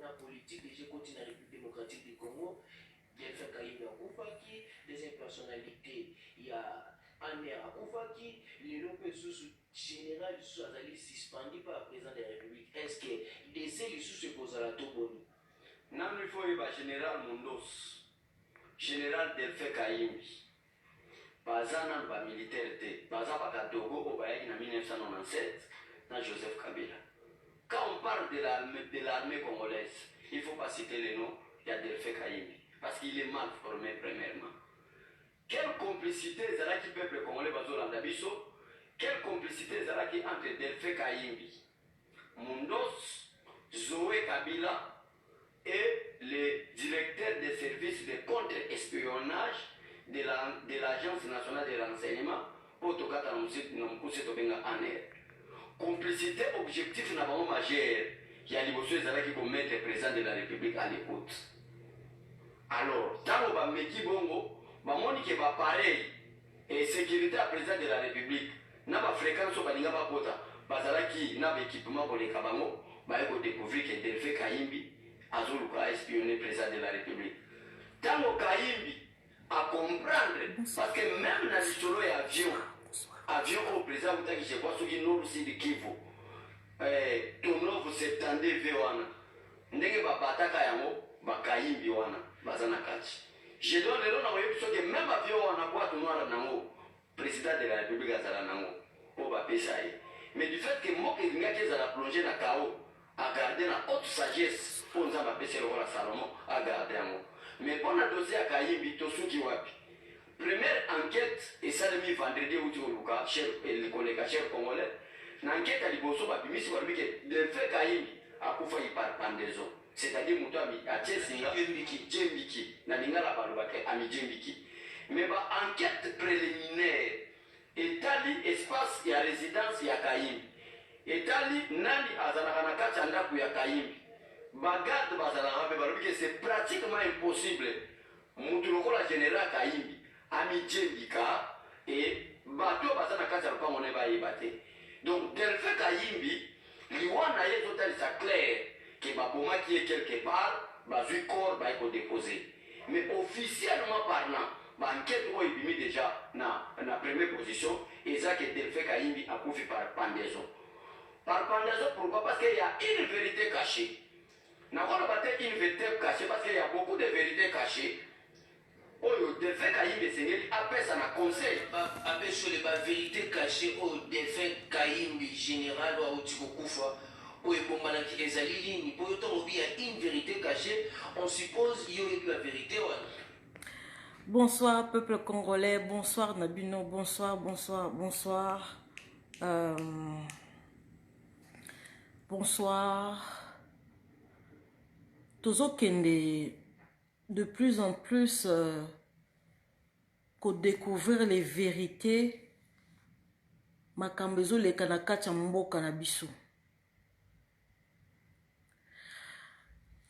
la politique, déjà côté la République démocratique du Congo, Delphin Kayimbi Akoufaki, deuxième personnalité, il y a Aner Akoufaki, l'Europe sous général sous Azali suspendu par le président de la République. Est-ce que les sous se posent à la Toboni? Non, il faut y avoir général Mundos, général Delphin Kayimbi. Bazana ba militaire te, bazaba Kadogo au Bayek en 1997, dans Joseph Kabila. Quand on parle de l'armée congolaise, il ne faut pas citer le nom, il y a Delphin Kayimbi, parce qu'il est mal formé premièrement. Quelle complicité Zalaki peuple congolais Bazolanda Biso, quelle complicité Zalaki entre Delphin Kayimbi, Mundos, Zoé Kabila et le directeur des services de contre-espionnage de l'Agence nationale de renseignement, Otokata Nomkuse Tobenga Aner. Complicité objectif n'a pas majeur, il y a les Zalaki comme maître président de la République à l'écoute. Alors, tant que Meki Bongo, Monique va pareil, et sécurité à président de la République, n'a pas fréquence au Balinga Bakota, Bazalaki n'a pas équipement pour les Kabango, va découvrir que Delphin Kayimbi a espionné le président de la République. Tant que Kayimbi à comprendre, parce que même dans l'histoire et avion au président, vous avez dit, je crois que c'est nous aussi de Kivu, Tono vous septendez Véwana, Ndenge Babataka Yango, Bakayimbi Wana, Bazana Kachi. Je donne le nom à que même avion on a quoi tout noir nango, président de la République à Nango, au Bapésaï. Mais du fait que moi qui a plongé dans le chaos, à garder la haute sagesse, pour nous avoir baissé le roi Salomon, à garder un mot. Mais pour le dossier à Kayimbi, Tosuki Wapi. Première enquête, et ça le mis vendredi où tu as le collègue cher congolais, l'enquête à Liboso, Babimisi, Babimiki, de fait Kayimbi, a Koufaï par Pandezo. C'est-à-dire Moutami, à Tchessinga, Djembiki, Nalinga Balubake, Ami Djembiki. Mais bah, enquête préliminaire, Etali espace et résidence ya Kayimbi. Etali Nani Azanakanaka Chandaku ya Kayimbi. Bagade Bazanaka Balubake, c'est pratiquement impossible. Moutuloko la général Kayimbi, Ami Djembika, et Bato Bazanaka Chandaku Moneba Yebate. Donc, Delphin Kayimbi, l'Iwana est total, c'est clair. Que Baboma qui est quelque part, Bazui corps va être déposé. Mais officiellement parlant, l'enquête est mise déjà dans la première position, et ça que Delphin Kayimbi a confié par pendaison. Par pendaison, pourquoi? Parce qu'il y a une vérité cachée. Nous avons une vérité cachée parce qu'il y a beaucoup de vérités cachées. Delphin Kayimbi, c'est appelle ça un conseil. Appelle sur les vérités cachées au Delphin Kayimbi général ou au Tibokoufa. Une vérité cachée, on suppose qu'il y a la vérité. Bonsoir peuple congolais, bonsoir Nabino, bonsoir, bonsoir, bonsoir. Bonsoir. Tozo Kende, de plus en plus, qu'on découvrir les vérités, Makambezo le kanaka chambo kanabiso.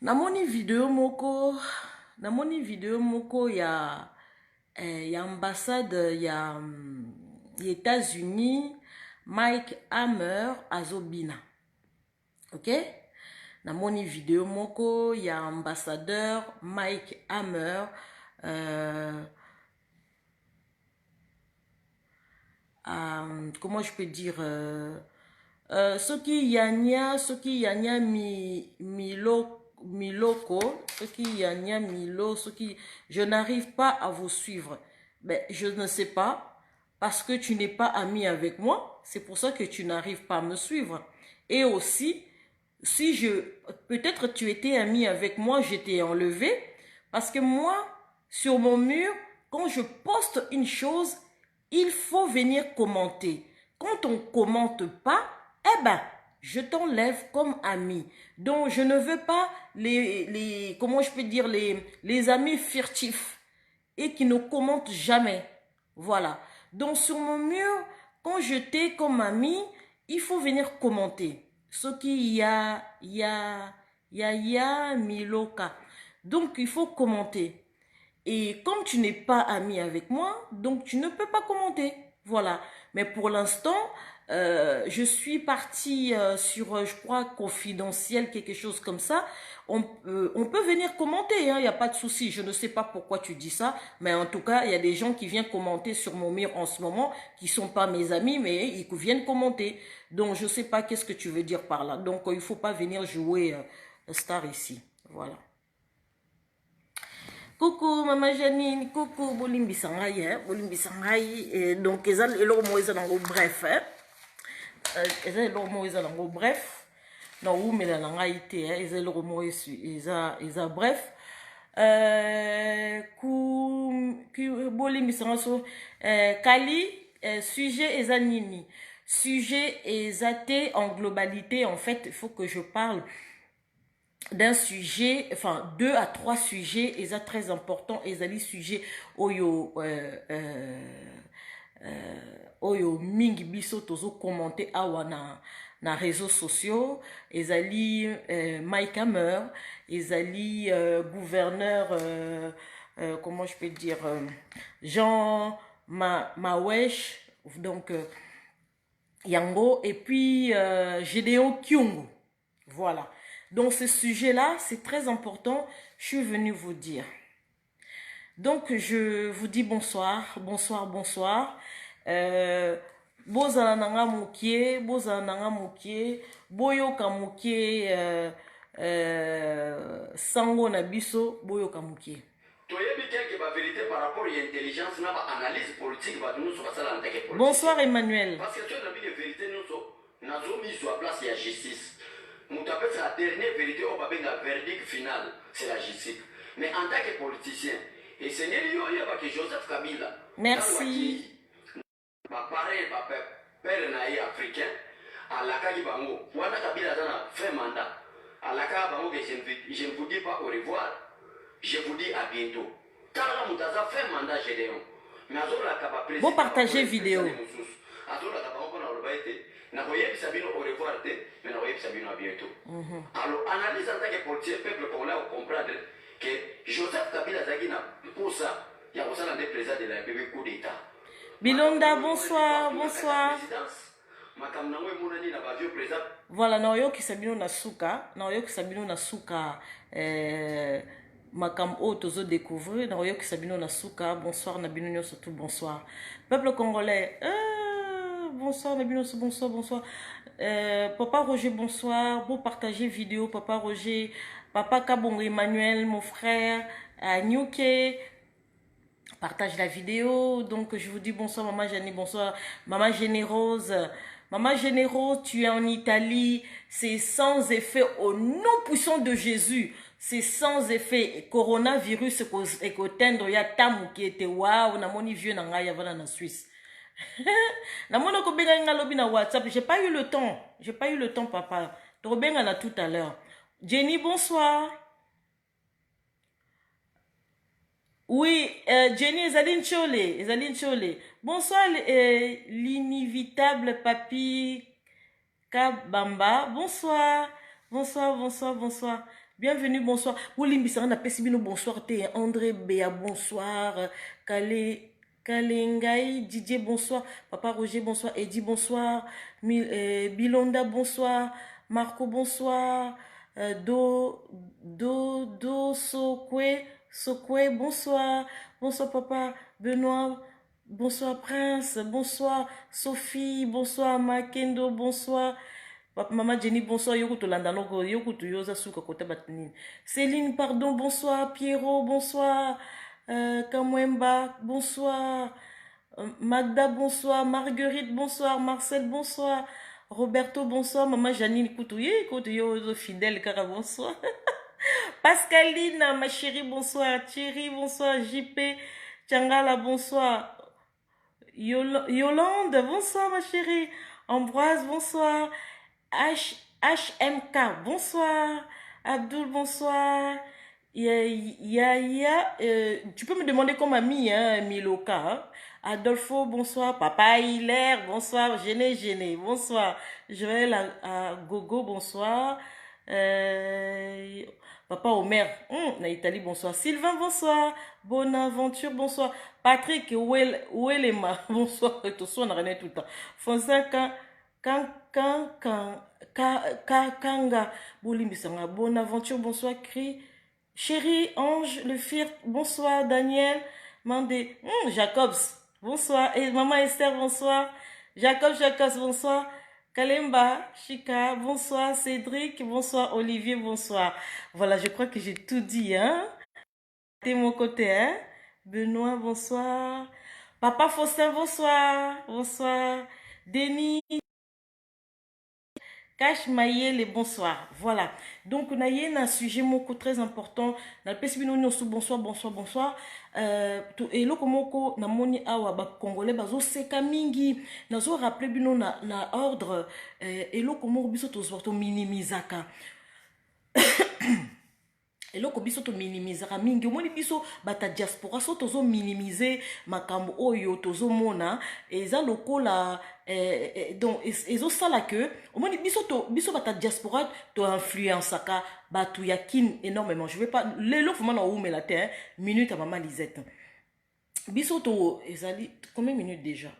Namoni vidéo moko ya ambassade ya États-Unis Mike Hammer azobina. OK? Namoni vidéo moko ya ambassadeur Mike Hammer comment je peux dire Soki Yanya Miloko, je n'arrive pas à vous suivre. Ben, je ne sais pas, parce que tu n'es pas ami avec moi, c'est pour ça que tu n'arrives pas à me suivre. Et aussi, peut-être tu étais ami avec moi, je t'ai enlevé, parce que moi, sur mon mur, quand je poste une chose, il faut venir commenter. Quand on commente pas, eh ben, je t'enlève comme ami. Donc, je ne veux pas comment je peux dire, les amis furtifs et qui ne commentent jamais. Voilà. Donc, sur mon mur, quand je t'ai comme ami, il faut venir commenter. Ce qui y a Miloka. Donc, il faut commenter. Et comme tu n'es pas ami avec moi, donc tu ne peux pas commenter. Voilà. Mais pour l'instant, Je suis partie sur, je crois, Confidentiel, quelque chose comme ça. On peut venir commenter, hein, il n'y a pas de souci. Je ne sais pas pourquoi tu dis ça, mais en tout cas, il y a des gens qui viennent commenter sur mon mur en ce moment, qui ne sont pas mes amis, mais ils viennent commenter. Donc, je ne sais pas qu'est-ce que tu veux dire par là. Donc, il ne faut pas venir jouer star ici. Voilà. Coucou Maman Janine, coucou Bolimbi Sangaï, hein, Bolimbi Sangaï. Donc, ils ont bref, hein. Bref. Non, où mais la langue a été, ils ont le mot bref. Kali, sujet Ezanini. Sujet Ezate en globalité, en fait, il faut que je parle d'un sujet, enfin 2 à 3 sujets, et ça très important, et ça les sujets oyo oyo mingi biso tozo commenter awa na réseaux sociaux, ezali Mike Hammer, ezali gouverneur comment je peux dire Jean Mawesh, donc Yango, et puis Gédéon Kyungu. Voilà. Donc ce sujet-là, c'est très important. Je suis venue vous dire. Donc je vous dis bonsoir, bonsoir, bonsoir. Bozala nanga mukie, bozala nanga mukie, boyoka mukie sango na biso, boyoka mukie. Par rapport à l'intelligence, analyse politique, bonsoir Emmanuel. Parce que tu as la vérité, nous avons mis sur la place la justice. Nous avons fait la dernière vérité, on va la verdict final, c'est la justice. Mais en tant que politicien, et c'est que Joseph Kabila. Merci. Pareil, père naïe africain, à la Kagibango, Wanda Kabila a fait mandat. À la Kabango, je ne vous dis pas au revoir, je vous dis à bientôt. Car Moutaza fait mandat Gédéon. Mais vous partagez vidéo. Alors, analyse en tant que politicien, peuple congolais à comprendre que Joseph Kabila Zagina, pour ça, il y a aussi un président de la République coup d'État. Bilonda, bonsoir, bonsoir. Voilà, Naoyoki Sabino Nasuka, Naoyoki Sabino Nasuka, Makam O Tozo découvrir, Naoyoki Sabino Nasuka, bonsoir Nabino surtout bonsoir. Peuple congolais, bonsoir Nabino, bonsoir, bonsoir. Papa Roger, bonsoir. Vous partagez vidéo, Papa Roger, Papa Kabongo Emmanuel, mon frère, Nyuke. Partage la vidéo. Donc, je vous dis bonsoir, Maman Janie, bonsoir, Maman Générose. Maman Générose, tu es en Italie. C'est sans effet au nom puissant de Jésus. C'est sans effet. Coronavirus, et qu'au ya tamu qui était waouh, na moni vieux na ya na Suisse. Na mona ko benga ngalobi na WhatsApp, j'ai pas eu le temps. J'ai pas eu le temps, papa. To benga na tout à l'heure. Jenny, bonsoir. Oui, Jenny, Ezaline Chole. Bonsoir, l'inévitable Papi Kabamba. Bonsoir. Bonsoir, bonsoir, bonsoir. Bienvenue, bonsoir. Oulimbi Sarana Pessimino, bonsoir. André Béa, bonsoir. Kalengai, Didier, bonsoir. Papa Roger, bonsoir. Eddie, bonsoir. Bilonda, bonsoir. Marco, bonsoir. Sokwe, bonsoir. Bonsoir, papa. Benoît, bonsoir, Prince. Bonsoir, Sophie. Bonsoir, Makendo. Bonsoir. Papa, maman Jenny, bonsoir. Yokuto Landano, Yokuto Yosa Souka Kota Batinin. Céline, pardon, bonsoir. Pierrot, bonsoir. Kamwemba, bonsoir. Magda, bonsoir. Marguerite, bonsoir. Marcel, bonsoir. Roberto, bonsoir. Maman Janine, écoute, yo, fidèle, cara, bonsoir. Pascaline, ma chérie, bonsoir. Thierry, bonsoir. JP, Tchangala, bonsoir. Yolande, bonsoir, ma chérie. Ambroise, bonsoir. HMK, bonsoir. Abdul, bonsoir. Yaya, tu peux me demander comme ami, hein, Miloka. Hein? Adolfo, bonsoir. Papa Hilaire, bonsoir. Géné, bonsoir. Joël à Gogo, bonsoir. Papa Omer, na Italie, bonsoir. Sylvain, bonsoir. Bonaventure, bonsoir. Patrick, Ouelema, bonsoir. Tout ça, on a rien tout le temps. Fonseca, Kanga, Bolimbisanga, bonne aventure, bonsoir, Cri. Chérie, Ange, le Firt, bonsoir, Daniel, Mandé, Jacobs, bonsoir, et maman Esther, bonsoir, Jacobs, bonsoir, Kalemba, Chika, bonsoir, Cédric, bonsoir, Olivier, bonsoir. Voilà, je crois que j'ai tout dit, hein. C'est mon côté, hein. Benoît, bonsoir. Papa Faustin, bonsoir, bonsoir. Denis, Cache Mayele, bonsoir. Voilà. Donc, on a un sujet moko très important. Dans le PSB, bonsoir, bonsoir, bonsoir. Et là, comme na moni awa ba congolais bazo seka mingi. Nazo rappelé bino na ordre. Et là, comme biso to minimizaka. eloko biso to minimizaka mingi omoni biso bata diaspora so tozo minimiser makambo oyo tozo mona eza lokola donc ezo sala que omoni biso bata diaspora to influenceaka batu ya kin énormément. Je vais pas lelo vraiment na oumela te hein? Minute à maman Lisette biso to ezali combien de minutes déjà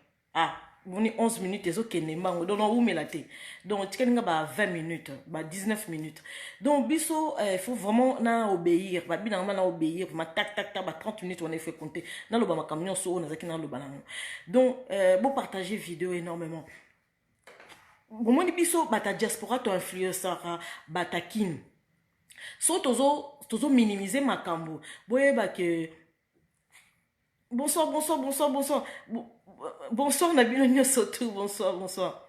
on est 11 minutes et ok donc on met la tête donc tu as 20 minutes 19 minutes donc biso il faut vraiment na obéir na obéir tac 30 minutes on est fait compter dans le bas camion so on a dans le ballon donc bon partager vidéo énormément bon biso bata diaspora to influenceur batakin so tozo minimiser makambo boyeba que bonsoir bonsoir Nabilo Sotou, bonsoir.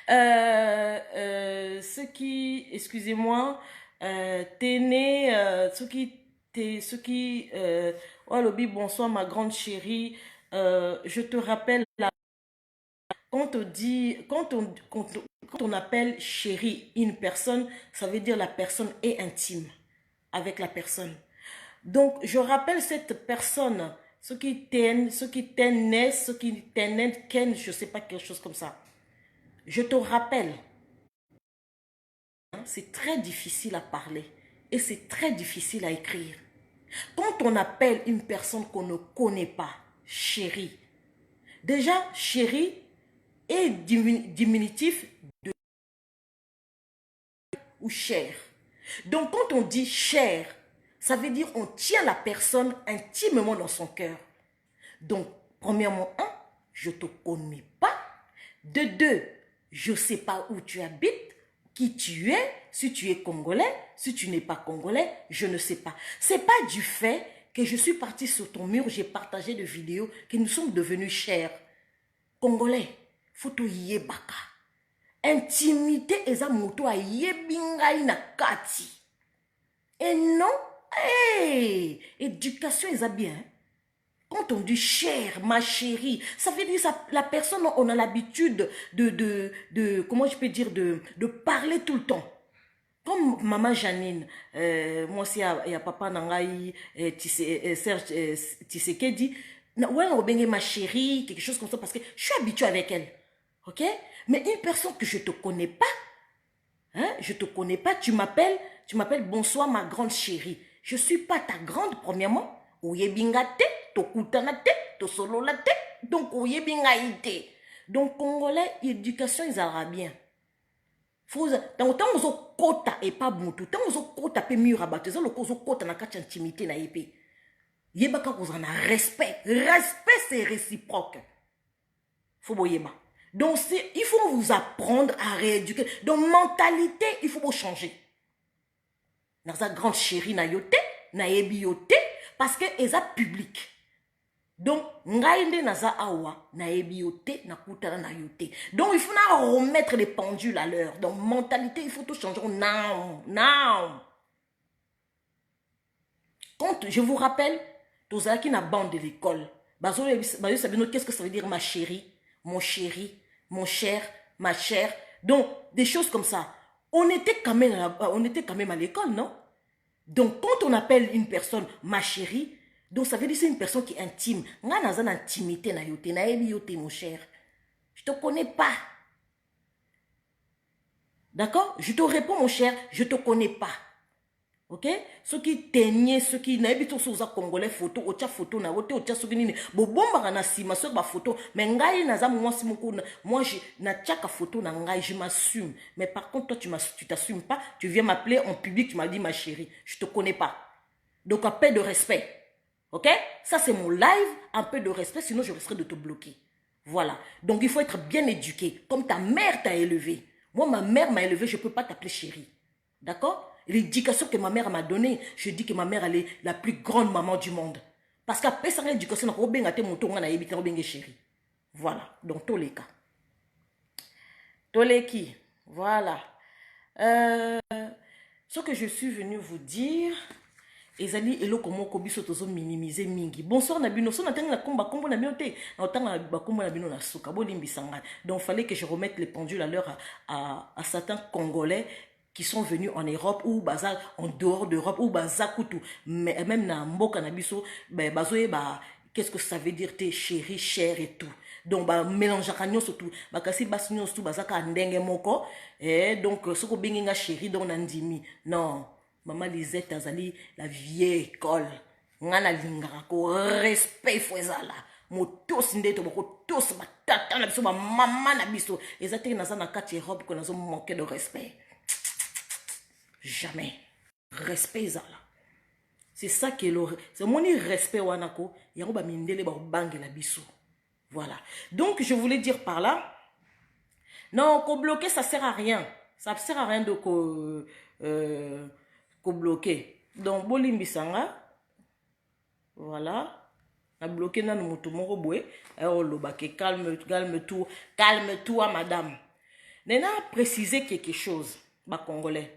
Ceux qui, excusez-moi, Téné, oh lobby, bonsoir ma grande chérie. Je te rappelle quand on appelle chérie une personne, ça veut dire la personne est intime avec la personne. Donc je rappelle cette personne. Ceux qui t'aiment, ceux qui t'aiment, ceux qui t'aiment, je sais pas, quelque chose comme ça. Je te rappelle, c'est très difficile à parler et c'est très difficile à écrire. Quand on appelle une personne qu'on ne connaît pas, chérie, déjà, chérie est diminutif de ou cher. Donc quand on dit cher, ça veut dire on tient la personne intimement dans son cœur. Donc, premièrement, je ne te connais pas. De deux, je ne sais pas où tu habites, qui tu es, si tu es congolais, si tu n'es pas congolais, je ne sais pas. Ce n'est pas du fait que je suis partie sur ton mur, j'ai partagé des vidéos, que nous sommes devenus chers. Congolais, faut yebaka. Intimité eza moto a yebingai na kati. Et non, hey, éducation eza bien. Quand on dit cher, ma chérie, ça veut dire ça, la personne, on a l'habitude de comment je peux dire, de parler tout le temps. Comme maman Janine, moi aussi, il y a papa Nangaï, Serge Tshisekedi, ouais, on va ma chérie, quelque chose comme ça, parce que je suis habituée avec elle. Ok? Mais une personne que je ne te connais pas, hein, je ne te connais pas, tu m'appelles bonsoir ma grande chérie. Je ne suis pas ta grande, premièrement. Oyebingate, tokutanate, tosololate, donc oyebingaite. Donc congolais, éducation ils arabiens. Faut tant ozo kota et pas buntu, tant ozo kota pe mur abattu, ça le ozo kota na kati intimité na épée. Yebaka ko na respect, respect c'est réciproque. Faut boyeba. Donc il faut vous apprendre à rééduquer. Donc mentalité, il faut vous changer. Dans sa grande chérie na yote, na yebi yote. Parce que eza public. Donc, ngaïnde naza awa, na ebiote, na kutana na yote. Donc, il faut remettre les pendules à l'heure. Donc, mentalité, il faut tout changer. Now. Quand je vous rappelle, tous ceux qui na bande de l'école, qu'est-ce que ça veut dire ma chérie, mon chéri, mon cher, ma chère. Donc, des choses comme ça. On était quand même à l'école, non? Donc, quand on appelle une personne ma chérie, donc ça veut dire que c'est une personne qui est intime. Nga dans une intimité na yote, na ebi yote mon cher. Je te connais pas. D'accord? Je te réponds mon cher, je te connais pas. ok ceux qui teignaient ceux qui n'avaient pas tous congolais photo ocha photo na wote ocha soki nini bobomba na sima sur ba photo mais ngai naza moi si moko moi je na tchaka photo na ngai je m'assume mais par contre toi tu t'assumes pas tu viens m'appeler en public tu m'as dit ma chérie je te connais pas donc un peu de respect ok ça c'est mon live un peu de respect sinon je risquerai de te bloquer voilà donc il faut être bien éduqué comme ta mère t'a élevé moi ma mère m'a élevé je peux pas t'appeler chérie d'accord. L'éducation que ma mère m'a donnée, je dis que ma mère elle est la plus grande maman du monde. Parce qu'après ça, l'éducation, on a chérie. Voilà, dans tous les cas. Tous les qui. Voilà. Ce que je suis venue vous dire, ezali eloko moko biso tozo minimiser mingi. Bonsoir na bino, so na tanga na komba kombo na binote. Na tanga na kombo na bino na suka bo limbisanga. Donc fallait que je remette les pendules à l'heure à certains Congolais qui sont venus en Europe ou baza en dehors d'Europe ou baza kutu mais même na mboka na biso ben bazoye ba qu'est-ce que ça veut dire tes chéri cher et tout donc ba mélange kanyo surtout ba kasi basinyo surtout baza ka ndenge moko et donc soko benginga chéri donc nandimi non maman Lisette azali la vieille école ngana lingaka ko respect faut ezala motos ndeto boko tous batata na biso ba mama na biso ezate na za na kati Europe ko nazo manquer de respect. Jamais. Respect zala. C'est ça qui est le... C'est mon respect wanako. Yaroba mindele ba bange la biso. Voilà. Donc, je voulais dire par là... Non, qu'on bloquer, ça sert à rien. Ça sert à rien de qu'on bloquer. Donc, bolimbisanga. Voilà. A bloqué nan moto moro boé. Alors, lobake, calme-toi, madame. Nena a précisé quelque chose, ma Congolais.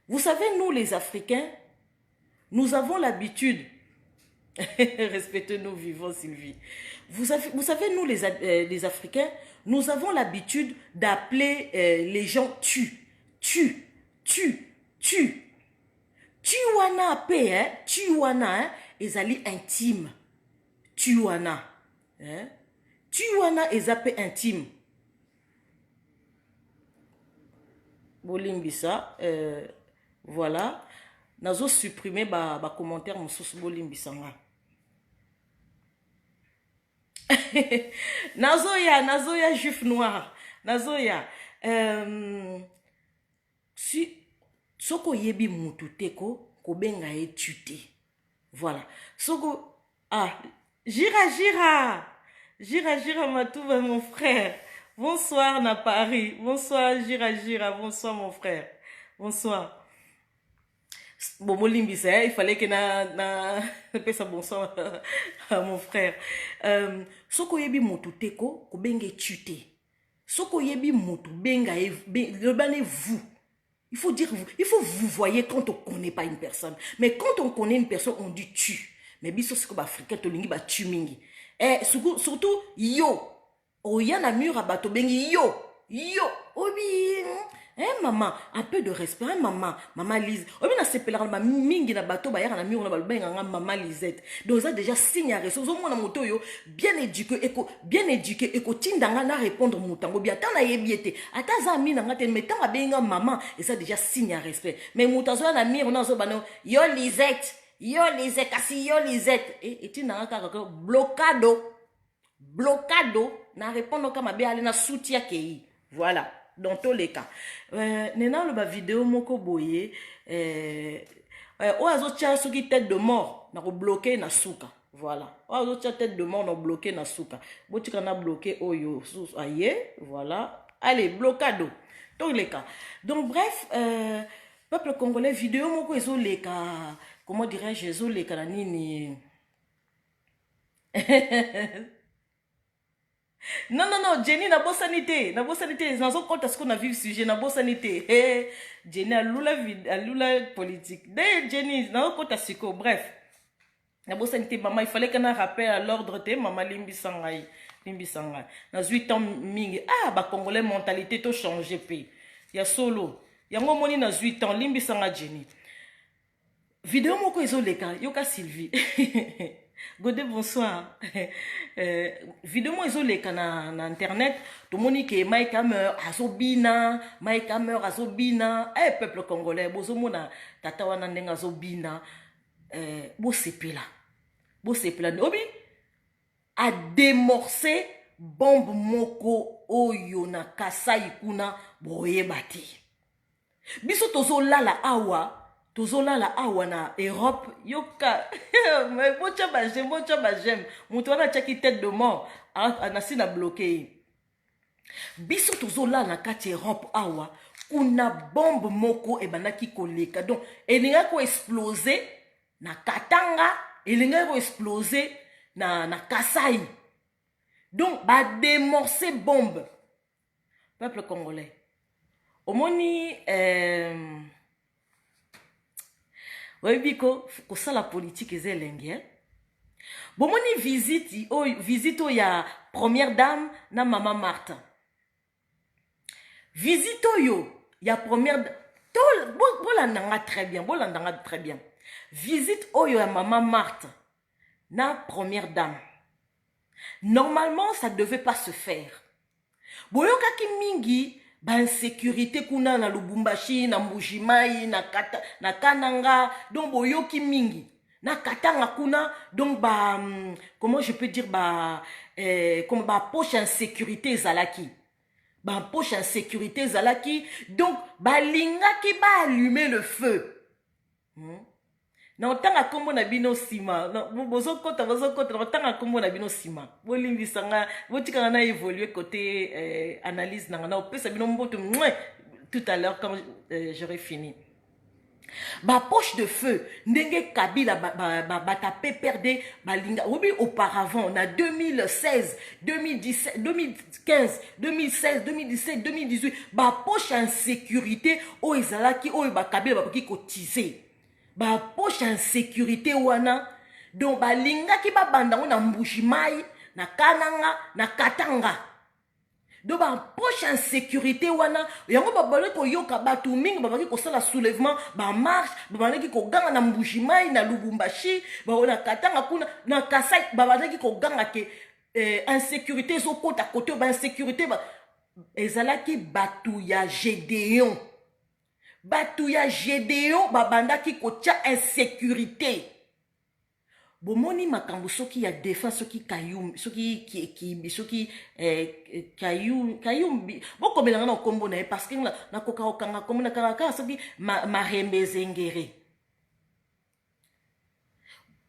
Vous savez, nous les Africains, nous avons l'habitude, respectez nos vivants Sylvie, vous savez, nous les Africains, nous avons l'habitude d'appeler les gens tu wana pe, hein, tu wana, hein, ezali intime, tu wana, hein, tu wana ezapé intime. Bolimbisa, voilà. Nazo supprimer ba commentaire moussous bolimbisanga. Nazoya juif noir. Nazoya. Si soko yebi mututeko kobenga etute. Voilà. Soko Jira Matouba mon frère. Bonsoir na Paris. Bonsoir Jira. Bonsoir mon frère. Bonsoir. Bon, il fallait que na pesa bonsoir à mon frère. Soko yebi motu teko ko benge tute. Soko yebi motu benga vous. Il faut dire vous. Il faut vous voyez quand on connaît pas une personne. Mais quand on connaît une personne, on dit tu. Mais biso c'est comme africain to lingi ba tu mingi. Et surtout yo. Oya na mur à bato bengi yo. Obi. Maman, un peu de respect, maman Lise. Obi na sepela ma mingi na bato ba yaka na mur na ba benga maman Lisette. Donc ça déjà signe à reso zo mona moto yo bien éduqué eko tindanga na répondre mutango bien tant na yebiete. Ata za mi na ngate metant ba benga maman et ça déjà signe à respect. Mais mutazo na mur na zo bano yo Lisette kasi yo Lisette et tindanga ka blocado na répondre comme bien aller na soutien kei. Voilà. Dans tous les cas. Nena le vidéo moko boye oazo tia soki tête de mort na bloquer na suka. Voilà. Oazo tia tête de mort na bloquer na suka. Botika na bloquer oyo aye, voilà. Allez, blocado. Tous les cas. Donc bref, peuple congolais vidéo moko ezo leka, comment dirais-je, ezo leka na nini. Non, Jenny, na bosanité, nazo compte à ce qu'on a vu le sujet, na bosanité. Jenny, a lula politique. D'ailleurs, Jenny, nazo compte à ce que, bref. Na bosanité, maman, il fallait qu'on a rappel à l'ordre de maman Limbi Sangai. Na 8 ans, mingi. Ah, bah, Congolais, mentalité, tout changé, puis. Ya solo. Ya ngomoni na 8 ans, Limbi Sanga Jenny. Vidéo moko ezoleka, yoka Sylvie. Godé, bonsoir. Vidéo izoleka na internet, tout le monde qui Mike Hammer, Azobina, Mike Hammer, Azobina, peuple congolais, bozomona tata wana ndenga Azobina, bo sepela. Bo sepela. Obi a démorcé bombe moko oyo na Kasai kuna boyebati. Biso tozolala awa. Tozolala awa na Europe, yoka, mais bocha ba j'aime. Moutouna tchaki tête de mort, anasi na bloqué. Biso tozolala na kati Europe awa, kuna bombe moko e banaki koleka. Donc, elinga ko exploser na Katanga, elinga ko exploser na Kasai. Donc, ba démorcer bombe. Peuple congolais. Omoni, oui, biko, ko ça la politique est elenge. Bon, moni visite ya première dame na maman Martha. Visite yo ya première dame. Bolandanga très bien. Visite oyo ya maman Martha na première dame. Normalement, ça ne devait pas se faire. Boyoka ki mingi ba insécurité kuna na Lubumbashi, na Mbujimai, na Kananga, donc boyoki mingi. Na Katanga kuna, donc ba comment je peux dire comme ba poche insécurité zalaki. Ba poche insécurité zalaki, donc ba linga ki ba allumer le feu. Na otanga kombo na bino sima, bozo kota otanga kombo na bino sima. Bolingi sanga, botika na évoluer côté analyse na opesa bino mboto tout à l'heure quand j'aurai fini. Ba poche de feu, ndenge Kabila ba tapé perdre ba linga. Oui, auparavant, on a 2016, 2017, 2015, 2016, 2017, 2018, ba poche insécurité o ezalaki o ba Kabila ba ki cotiser. Ba poche insécurité wana donc ba linga ki ba banda na Mbujimai na Kananga na Katanga donc ba poche insécurité wana yango ba bale ko yoka batu mingi ba baki ko sala soulèvement ba marche ba bale ko ganga na Mbujimai na Lubumbashi ba na Katanga kuna na Kasai ba bale ko ganga ke insécurité zo kota côté ba insécurité ba ezalaki batu ya Gédéon. Batu ya Gédéon babanda ki kotia insécurité. Bomoni makambo soki ya défense soki kayum soki soki kayumbi boko belanga na kombo na parce que na koka okanga komona kaka soki marembe zengere.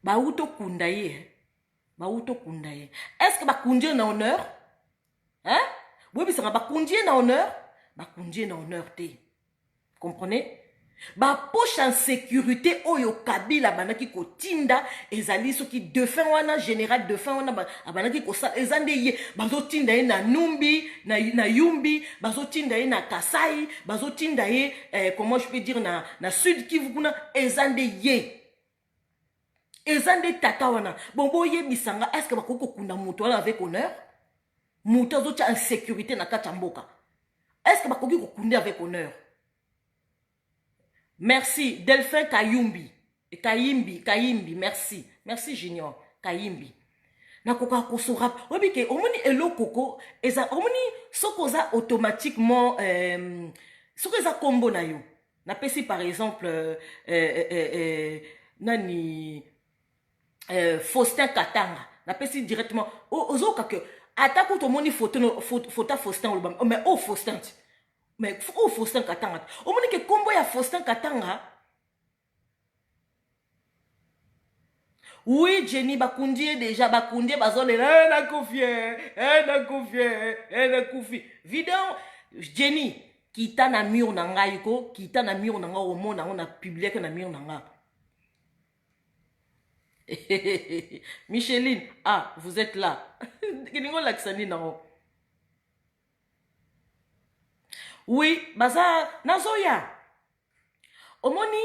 Ba uto kundaye. Est-ce que ba kundie na honneur? Hein? Oui, ça ba kundie na honneur? Ba kundie na honneur te. Comprenez? Ba poche en sécurité oyo Kabila banaki ko tinda ezali soki de fin wana général de fin wana banaki ko sa ezande ye bazo tinda ye na Numbi na Yumbi bazo tinda ye na Kasai bazo tinda ye comment je peux dire na Sud Kivu kuna ezande ye ezande tata wana bon boye bisanga est-ce que bakoko kunda muto ala avec honneur muto zo tia en sécurité na katamboka est-ce que bakoki ko kunda avec honneur? Merci, Delphin Kayumbi. Kayimbi, merci. Merci, Junior. Kayimbi. Nakoka kosora. Obike, omoni elo koko. Eza, omoni, sokoza automatiquement, sokoza combo na yo. Napesi par exemple, nani, Faustin Katanga. Napesi directement. Ozo kake. Atako to moni photo Faustin. Mais oh, Faustin. Mais oh Faustin Katanga. Au moment que combo ya Faustin Katanga. Oui, Jenny bakundie déjà bakundie bazole na koufi. Vidéo Jenny kita na mur na ngai ko, kita na mur na nga o mona on a publié que na mur na nga. Micheline, ah, vous êtes là. Kiningo laksani na. Oui, baza nazoya. Omoni,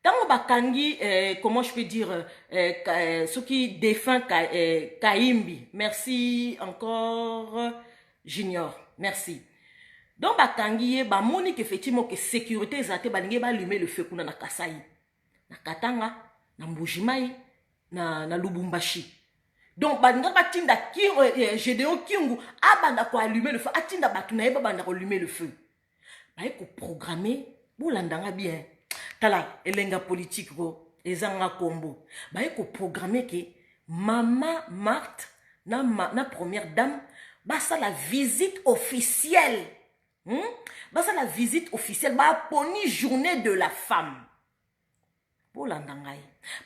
tango bakangi, comment je peux dire, ce qui défend Kayimbi. Merci encore, Junior. Merci. Donc bakangi, ba moni effectivement que sécurité zate balinge ba allumer le feu kuna na Kasai, na Katanga, na Mbujimai, na Lubumbashi. Donc banda batinda Gédéon Kingu abanda ko allumer le feu, atinda batu na yeba banda ko allumer le feu. Ba ko programmer bolandanga bien. Tala elenga politique ko ezanga kombo. Ba ko programmer que Maman Marthe na première dame basa la visite officielle. Basa la visite officielle ba poni journée de la femme.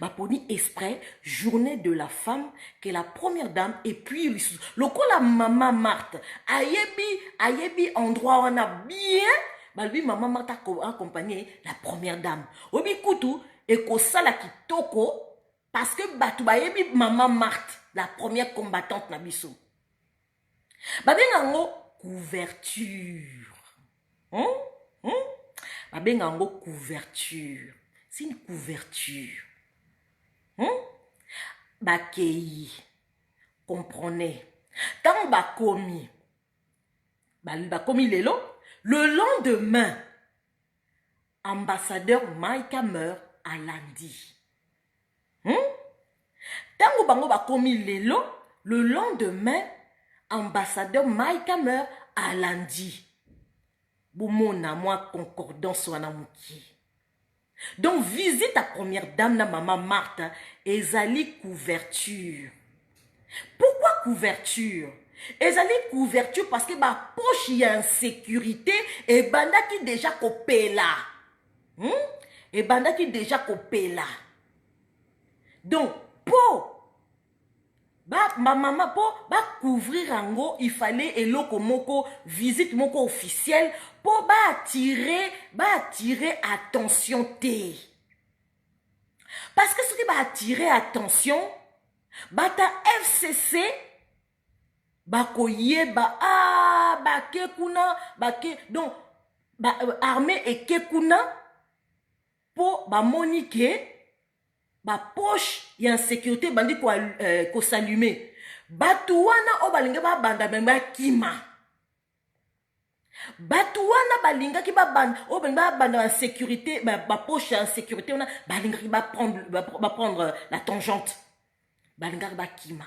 Ba poni exprès journée de la femme que la première dame et puis lokola Maman Marthe ayebi endroit on a bien balbi Maman Marthe accompagné la première dame. Obi kutu et ko sala kitoko parce que batu bayebi Maman Marthe la première combattante na biso. Ba bengango couverture. Ba bengango couverture. C'est une couverture. Bakei. Comprenez. Tant bakomi. Bakomi lelo. Le lendemain, ambassadeur Maïka meurt à lundi. Tant bango bakomi lelo. Le lendemain, ambassadeur Maïka meurt à lundi. Boumona moi concordance wana muki. Donc, visite à première dame na Maman Marthe, ezali couverture. Pourquoi couverture? Ezali couverture parce que ma poche y a insécurité et banda qui déjà copé là. Et banda qui déjà copé là. Donc, pour ma maman pour couvrir ango, il fallait eloko moko visite moko officielle pour attirer attention té. Parce que ce qui va attirer attention, ta FCC koye ke kuna ke donc armée et ke kuna pour monique poche y a sécurité bandi ko s'allumer batu wana o balinga ba banda memba kima batu wana balinga ki ba banda o banda en sécurité poche en sécurité on a balinga ki ba prendre la tangente balinga ba kima.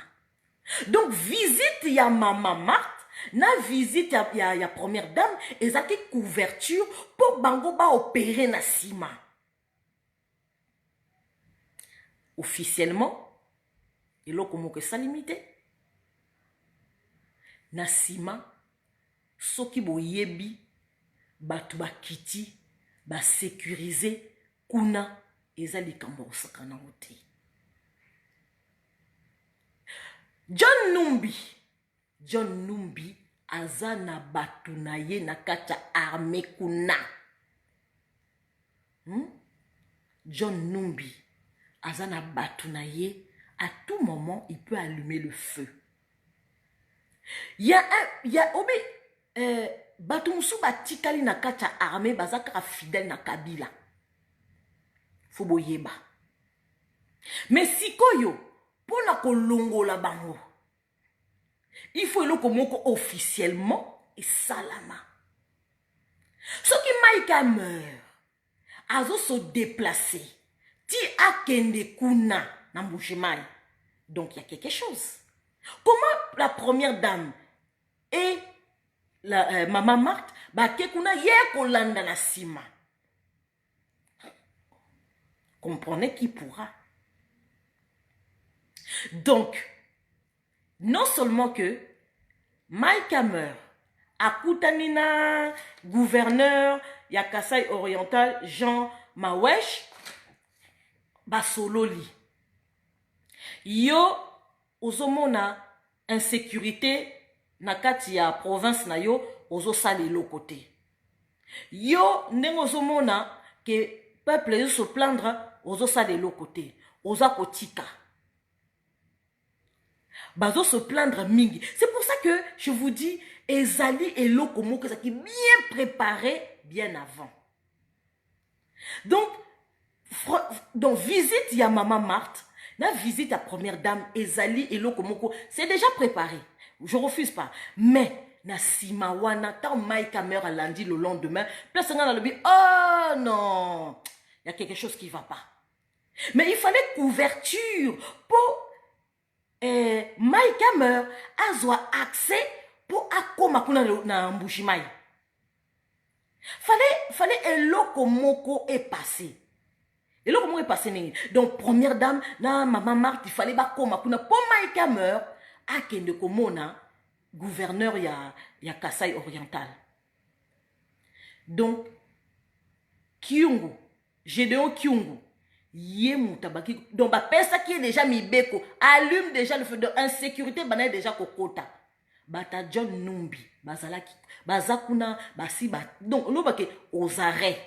Donc visite ya Maman Marthe na visite ya première dame ezaki couverture pour bango ba opérer na sima. Officiellement, il y a comme que ça limité. Nasima, soki bo yebi, batu ba kiti, ba sécuriser, kuna, ezali kambo sakana ote. John Numbi, azana batu na ye na kacha armée kuna. John Numbi. Azana Batounaye, à tout moment, il peut allumer le feu. Il y a obi Batoumsou batikali na kacha armée bazaka fidèle na Kabila. Foboyeba. Mais si koyo pour na kolongo la bango, il faut le komoko officiellement et salama. Ce qui Maïka meurt, azo se déplacer. Ti akende kuna na Mbushimai. Donc il y a quelque chose. Comment la première dame et la Maman Marthe ke kuna ye kolanda na sima. Comprenez qui pourra. Donc non seulement que Maïka meurt, Akutanina gouverneur ya Kasai oriental Jean Mawesh basololi. Yo ozomona insécurité na kati ya province na yo ozo sali lo côté. Yo ndenge ozomona que peuple yo se plaindre ozo sali lo côté. Oza kotika. Bazo se plaindre mingi. C'est pour ça que je vous dis ezali eloko moko qui bien préparé bien avant. Donc visite ya Maman Marthe, la visite à première dame Ezali et Lokomoko, c'est déjà préparé. Je refuse pas. Mais na simawana tant Maïka meurt à lundi le lendemain, personne n'a le dit oh non, il y a quelque chose qui va pas. Mais il fallait couverture pour Mike Hammer avoir accès pour akoma kuna na Mbushimai. Fallait eloko moko est passé. Eloko moko est passé. Donc première dame na maman Marthe, il fallait ba koma kuna pour Mike Hammer akende komona gouverneur ya Kasai oriental. Donc Kyungu, Gédéon Kyungu, Yemu Tabaki, donc ba personne qui est déjà mibeko, allume déjà le feu de insécurité, bana déjà kokota. Bata John Numbi, bazalaki, bazakuna, basi ba, donc nous bake aux arrêts.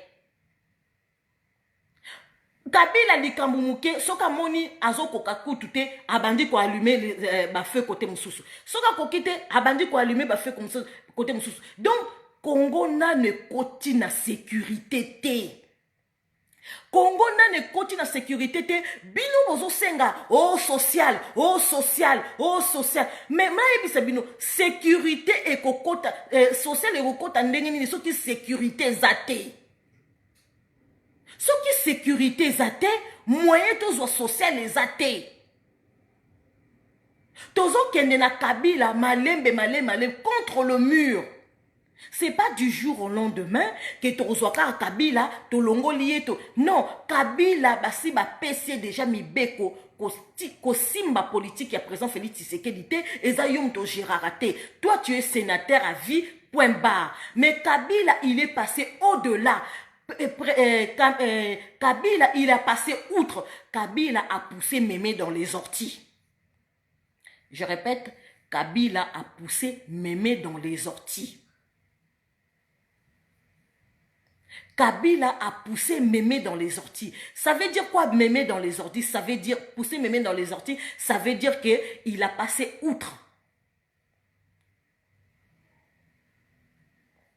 Kabila likambu muke, soka moni azo kokaku tute, abandi ko allumer ba feu côté mususu. Soka kokite, abandi ko allumer ba feu côté mususu. Donc Congo n'a ne koti na sécurité te. Congo n'a ne koti na sécurité te. Bino bozo senga. Oh social, oh social, oh social. Mais maïbisa bino, sécurité et kokota, social et kokota ndengeni, ce qui sécurité zate. Ce qui sécurité zate, moyen tozo social et zate. Tozo kende na Kabila, malem, contre le mur. C'est pas du jour au lendemain que tu reçois Kabila, tu longo lié. Non, Kabila, basi ba PC déjà mi beko, ko simba politique ya présent Félix Tshisekedi te, ezayum to girarate. Toi tu es sénateur à vie, point barre. Mais Kabila, il est passé au-delà. Kabila, il a passé outre. Kabila a poussé Mémé dans les orties. Je répète, Kabila a poussé Mémé dans les orties. Kabila a poussé Mémé dans les orties. Ça veut dire quoi, Mémé dans les orties? Ça veut dire, pousser Mémé dans les orties, ça veut dire qu'il a passé outre.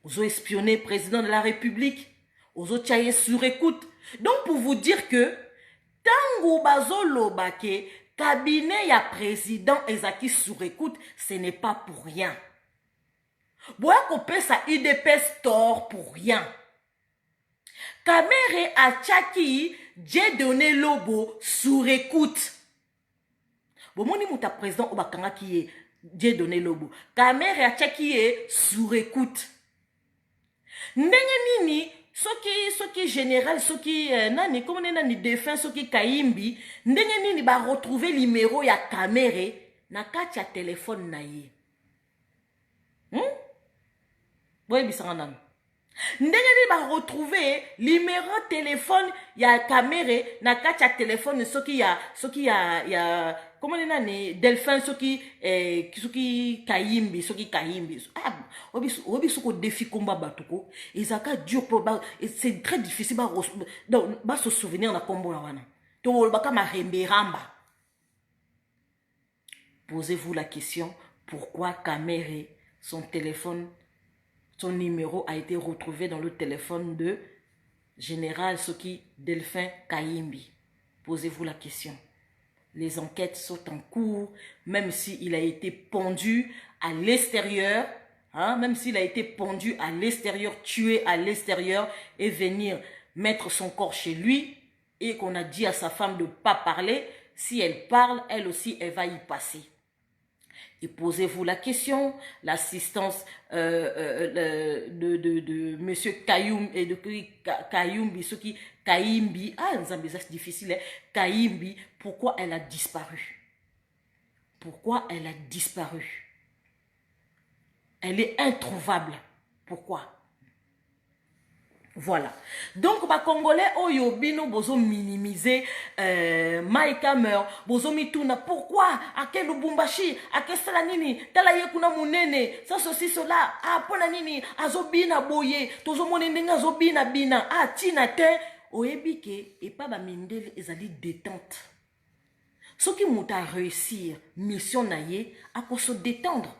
Ozo espionné président de la République. Ozo tchaye sur écoute. Donc, pour vous dire que, tango bazo lobake, cabinet ya président Ezaki sur écoute, ce n'est pas pour rien. Boya kopé sa IDPS tort pour rien. Kamere a Tchaki, j'ai donné lobo sur écoute. Bon, mon imouta président Obakanga qui est j'ai donné lobo. Kamere a Tchaki est sur écoute. Ndenge nini, soki général, soki nani, comment nani défunt, soki Kaimbi, ndenge nini ba retrouver numéro ya Kamere na kati ya téléphone na ye. Boye bisanga nani. Ndenge ba retrouver numéro téléphone ya Kamere na kati ya téléphone soki ya comment nani Delphin soki Kaimbi obi soko défi combat batuko ezaka dur c'est très difficile ba se souvenir na kombo na wana to baka maremberamba. Posez-vous la question, pourquoi Kamere, son téléphone, son numéro a été retrouvé dans le téléphone de Général Soki Delphin Kaimbi? Posez-vous la question. Les enquêtes sont en cours, même s'il a été pendu à l'extérieur, même s'il a été pendu à l'extérieur, tué à l'extérieur et venir mettre son corps chez lui et qu'on a dit à sa femme de ne pas parler. Si elle parle, elle aussi, elle va y passer. Et posez-vous la question, l'assistance de monsieur Kayoum et de Kayoumbi, ce qui Kaimbi, c'est difficile, hein? Kaimbi, pourquoi elle a disparu? Pourquoi elle a disparu? Elle est introuvable. Pourquoi? Voilà. Donc, les Congolais, oyo bino bozo minimiser Mike Hammer, bozo mituna. Pourquoi? À quel Lubumbashi? À quel salanini? Talaye kuna munene. Ça ceci cela. Ah, pona nini? Azobina boye. Tozo monendenga azobina bina. Ah, tina te. Oebike et pas ba mindel ezali détente. Ce qui m'a réussi mission naye à qu'on se détendre.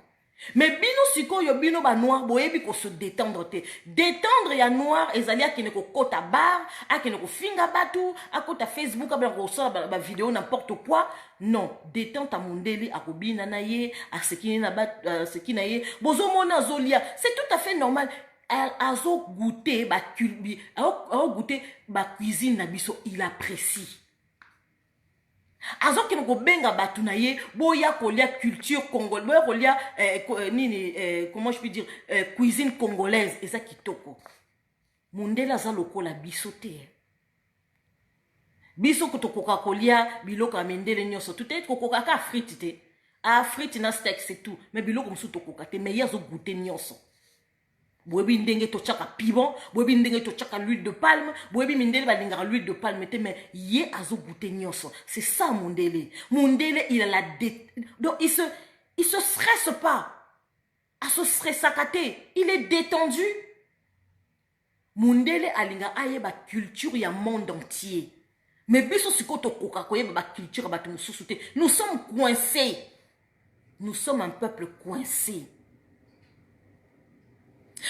Mais bino siko yo bino ba noir boyebi ko se détendre te. Détendre ya noir ezali akene ko kota bar, akene ko finga batu, akota Facebook abla ko so ba vidéo n'importe quoi. Non, détente à mondeli akobina na ye, asekini na bat sekina ye. Bozo mona zolia, c'est tout à fait normal. Azo goûter ba culbi, azo goûter ba cuisine na biso, il apprécie. Azo kino ko benga batu na ye boya kolia culture congolaise, boya kolia comment je peux dire cuisine congolaise eza kitoko. Mundele aza lokola biso te. Biso kotokoka kolia biloko amendele nyonso tout est kokoka ka frite te. A frite na steak c'est tout, mais biloko musu tokoka te, mais yazo goûter nyonso. Boebi ndenge to chaka piment, boebi ndenge to chaka l'huile de palme, boebi mindele balingara l'huile de palme te, mais ye azo goûter nyonso. C'est ça Mundele. Mundele il a la donc il se stresse pas. À se stressakate, il est détendu. Mundele alinga ayeba culture ya monde entier. Mais biso sikoto koka koyeba ba culture ba tumususu te. Nous sommes coincés. Nous sommes un peuple coincé.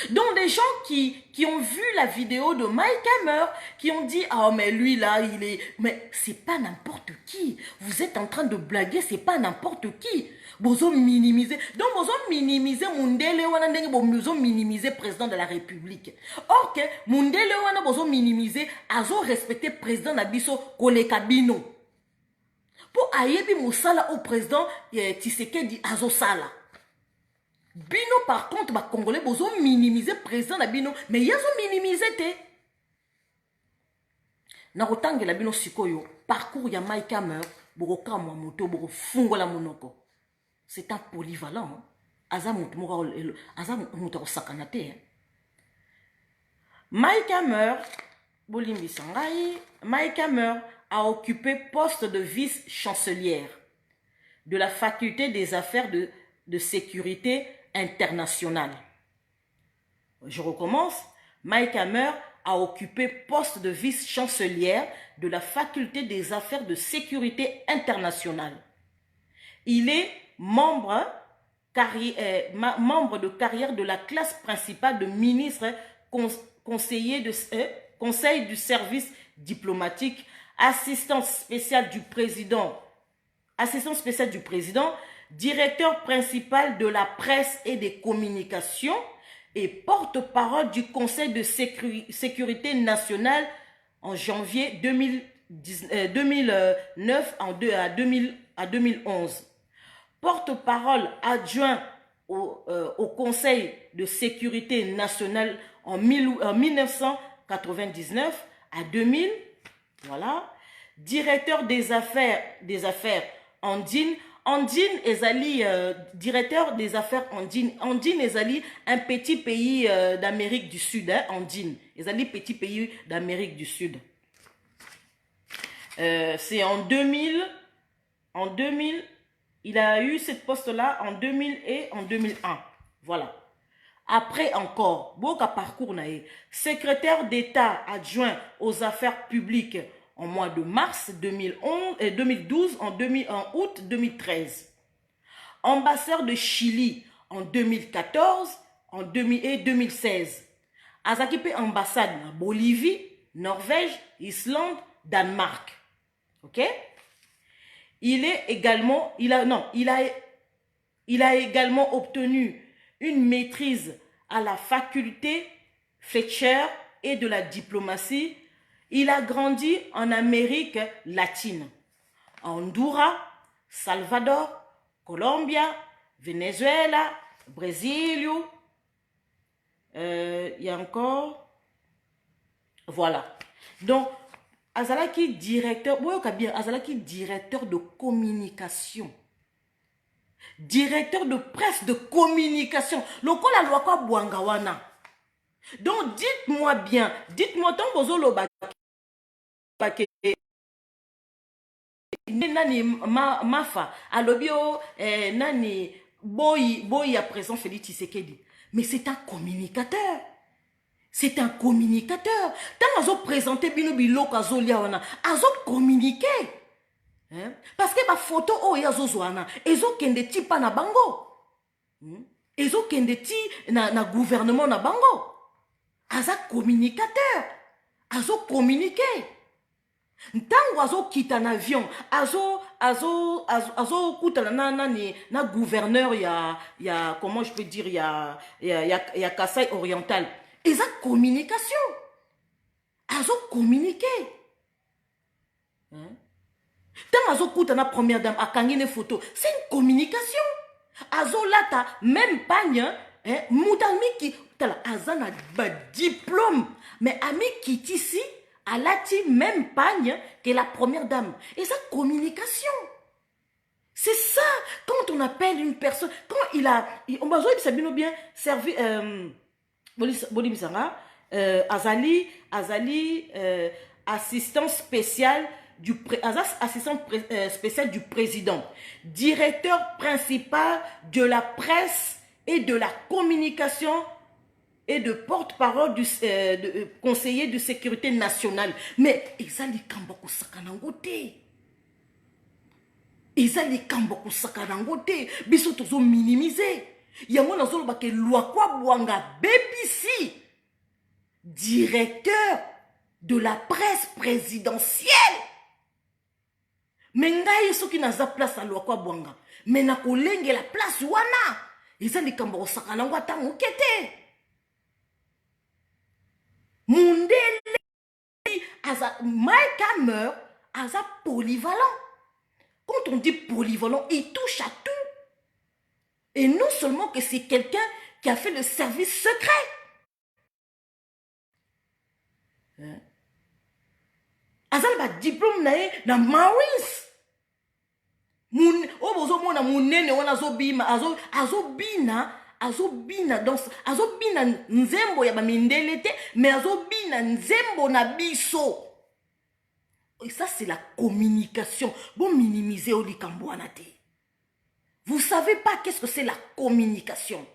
Donc des gens qui ont vu la vidéo de Mike Hammer, qui ont dit, ah mais lui là, il est... Mais c'est pas n'importe qui. Vous êtes en train de blaguer, c'est pas n'importe qui. Bozo minimiser. Donc bozo minimiser Mundele wana ndenge bozo minimiser président de la République. Or que Mundele wana bozo minimiser, azo respecter président Nabiso Kolekabino. Pour ayebi musala au président Tshisekedi azo sala. Bino par contre ba congolais bozo minimiser président na bino mais yazo minimiser te na rotangela bino sikoyo parcours ya Mike Hammer boko mwa moto boko fungola monoko. C'est un polyvalent hein? Aza mutu moko aza mutu sakana te hein? Mike Hammer bolimbi sangai Mike Hammer a occupé poste de vice-chancelière de la faculté des affaires de sécurité internationale. Je recommence. Mike Hammer a occupé poste de vice-chancelière de la faculté des affaires de sécurité internationale. Il est membre de carrière de la classe principale de ministre conseiller conseil du service diplomatique, assistant spécial du président, directeur principal de la presse et des communications et porte-parole du Conseil de sécurité nationale en janvier 2009 à 2011. Porte-parole adjoint au Conseil de sécurité nationale en 1999 à 2000. Voilà. Directeur des affaires Andine. Andine ezali directeur des affaires Andine. Andine ezali un petit pays d'Amérique du Sud. Hein, Andine ezali petit pays d'Amérique du Sud. C'est en 2000. En 2000, il a eu cette poste-là en 2000 et en 2001. Voilà. Après encore, Boka parcours nae, secrétaire d'État adjoint aux affaires publiques en mois de mars 2012, en août 2013. Ambassadeur de Chili en 2014 et 2016. Azakipé ambassade en Bolivie, Norvège, Islande, Danemark. Ok? Il a également obtenu une maîtrise à la faculté Fletcher et de la diplomatie. Il a grandi en Amérique latine, Honduras, Salvador, Colombia, Venezuela, Brésil. Il y a encore... Voilà. Donc, Azalaki directeur, Azalaki directeur de communication. Directeur de presse de communication. Loko la loi quoi Bwangawana. Donc, dites-moi bien, dites-moi tant bozolo nani mafa alobio nani boy à présent Félix Tshisekedi. Mais c'est un communicateur. C'est un communicateur. Tant azo présenter bino biloko azolia wana, azo communiquer. Hein? Parce que ma photo o yazo zwana, ezo kende ti pa na bango. Ezo kende ti na gouvernement na bango. Aza communicateur. Azo communiquer. Ntango azo kita na avion, azo kuta na gouverneur ya comment je peux dire ya Kasaï oriental. Ils ont communication. Ils ont communiqué. Hein? Tant azo kuta na première dame akangi ne photo, c'est une communication. Azo lata même pagne, moutami qui tala azana ba diplôme, mais ami qui ici a lati même pagne que la première dame. Et ça communication. C'est ça quand on appelle une personne, quand on va jouer bien servi Azali assistant spécial spécial du président, directeur principal de la presse et de la communication et de porte-parole du conseiller de sécurité nationale. Mais Ezali Kamboko Sakanangote. Ezali Kamboko Sakanangote. Biso tozo minimiser. Yango nazolo bake Lwakwa Bwanga BBC, directeur de la presse présidentielle. Mais ngai soki naza place à Lwakwa Bwanga, mais na kolenge la place wana. Ezali Kamboko Sakanango tango kete. Mundele aza Mike Hammer aza polyvalent. Quand on dit polyvalent, il touche à tout. Et non seulement que c'est quelqu'un qui a fait le service secret. Azal ba diplôme nae na Marines. Obozo mona munene wana azobina dans azobina nzembo ya ba mindelete, mais azobina nzembo na biso. Et ça c'est la communication. Bon minimiser olikamboana te. Vous savez pas qu'est-ce que c'est la communication.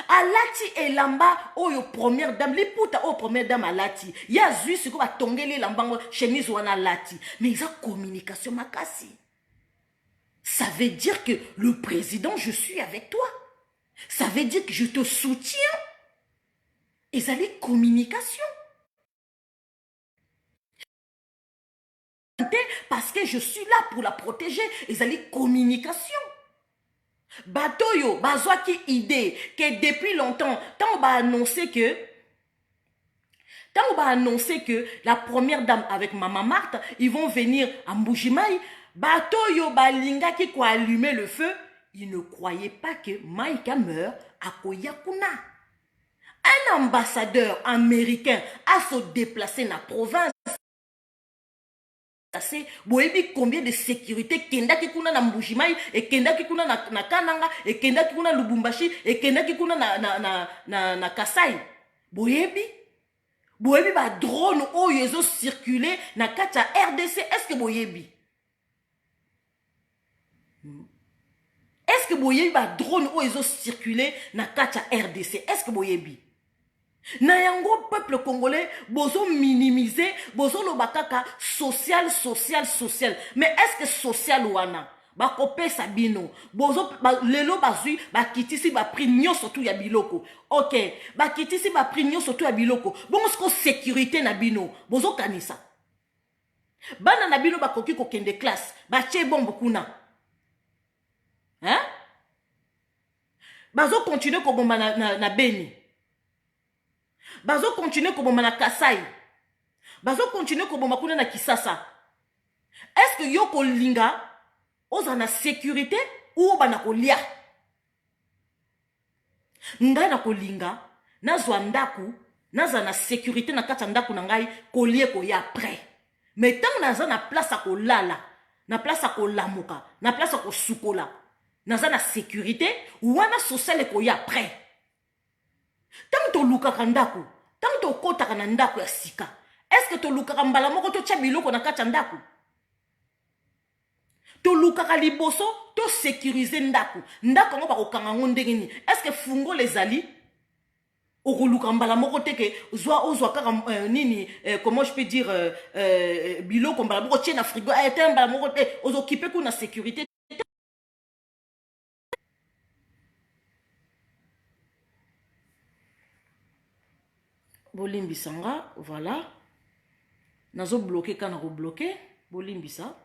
Alati elamba oyo première dame, les puta o première dame alati. Ya zui siko ba tongeli lambango chemise wana lati. Mais ils ont communication makasi. Ça veut dire que le président, je suis avec toi. Ça veut dire que je te soutiens. Et ça les communication. Parce que je suis là pour la protéger. Et ça les communication. Batoyo, bazwa qui idée que depuis longtemps, tant on va annoncer que la première dame avec Maman Marthe, ils vont venir à Mbujimaï. Batoyo balinga qui quoi allumer le feu, ils ne croyaient pas que Maïka meurt à Koyakuna. Un ambassadeur américain a se déplacé dans la province. Boyebi combien de sécurité kenda ki kuna na Mbujimaï et kenda ki kuna na Kananga et kenda ki kuna Lubumbashi et kenda ki kuna na Kasai. Boyebi ba drone o yezo circuler na kacha RDC. Est-ce que boyebi? Est-ce que boyebi ba drone o yezo circuler na kacha RDC? Est-ce que boyebi? Na yango peuple congolais bozo minimiser bozo lobakaka social. Mais est-ce que social wana ba kopé sabino bozo lelo bazui ba kitisi ba prignon surtout ya biloko. OK, ba kitisi ba prignon surtout ya biloko. Bon sko sécurité na bino bozo kanisa. Bana na bino ba koki ko kende classe ba che bombo kuna. Hein? Bazo continuer ko bomba na Beni. Bazo continuer koboma na Kasai. Bazo continuer koboma kuna na Kisasa. Est-ce que yo kolinga oza na sécurité ou bana kolia? Ngai na kolinga nazwa ndaku naza na sécurité na kata ndaku na ngai kolie ko ya prêt. Mais tant naza na place a kolala, na place a kolamuka, na place a kosukola, naza na sécurité wana social ko ya prêt. Tant to luka kandaku, tant to kota kanandaku ya sika. Est-ce que to luka kambala moko to chabiloko na kacha ndaku? To luka kaliboso to sécuriser ndaku. Ndaku ngo bako kangango ndengeni. Est-ce que fungo les ali o luka mbala moko teke ozwa kaka nini comment je peux dire biloko mbala moko tient na frigo a mbala moko te ozokipe ku na sécurité. Bolimbisanga, voilà. Nazo bloqué quand on bloqué. Bolimbisa.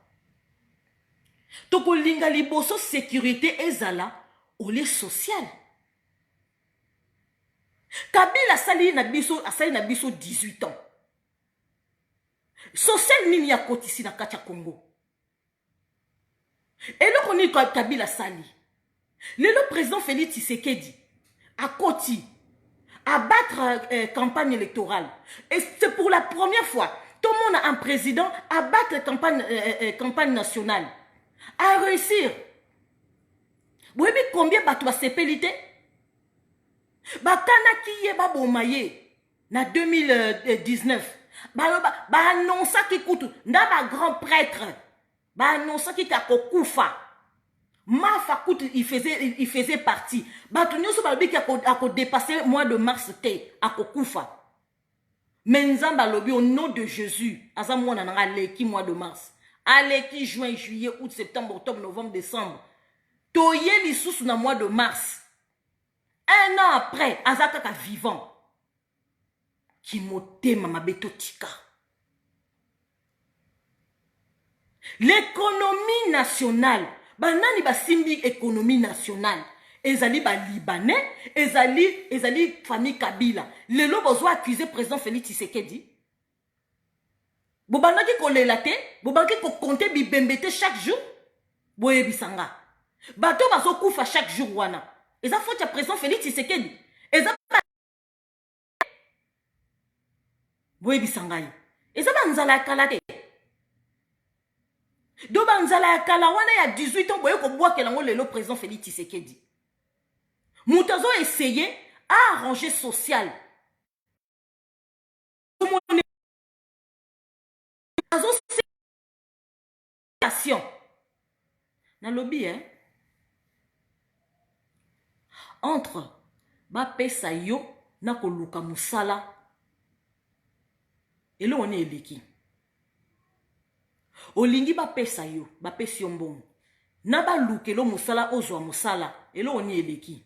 Toko linga liboso sécurité ezala olé social. Kabila sali na biso 18 ans. Social nini ya kotisi na kacha Congo. Et là, on est Kabila Sali. Le président Félix Tshisekedi, à Koti, à battre campagne électorale. Et c'est pour la première fois, tout le monde a un président à battre campagne nationale. À réussir. Vous voyez combien de gens s'épélité? Bakana qui est babomaye na 2019. Annonce qui coûte na ba grand prêtre. Annonce qui a kokufa. Mafa coûte il faisait partie. Batunyo so balobi qui a dépassé mois de mars té a kokufa. Menzamba lobi au nom de Jésus. Azamwa na nga leki mois de mars. Aleki juin, juillet, août, septembre, octobre, novembre, décembre. Toye li sous na mois de mars. Un an après, Azakaka vivant. Qui moté mama beto tika. L'économie nationale. Banani ba simbi économie nationale. Ezali ba Libanais, ezali famille Kabila. Les lobos ont accusé le président Félix Tshisekedi. Bobanaki ko lelate, bobanaki ko compter bibembete chaque jour. Boye bisanga. Bato baso kufa chaque jour wana. Eza faute ya président Félix Tshisekedi. Eza boye bisanga. Eza banzala kalate. Do banzala kala wana ya 18 ans boye ko boa kelango lelo président Félix Tshisekedi. Moutazo essayé à arranger social. Dans lobby, hein? Entre Bapesa yo na koluka musala. Et là on est eleki. Olingi Bapesa yo, Bapesi yo mbongo. Na ba lukelo musala ozwa musala. Et là on est eleki.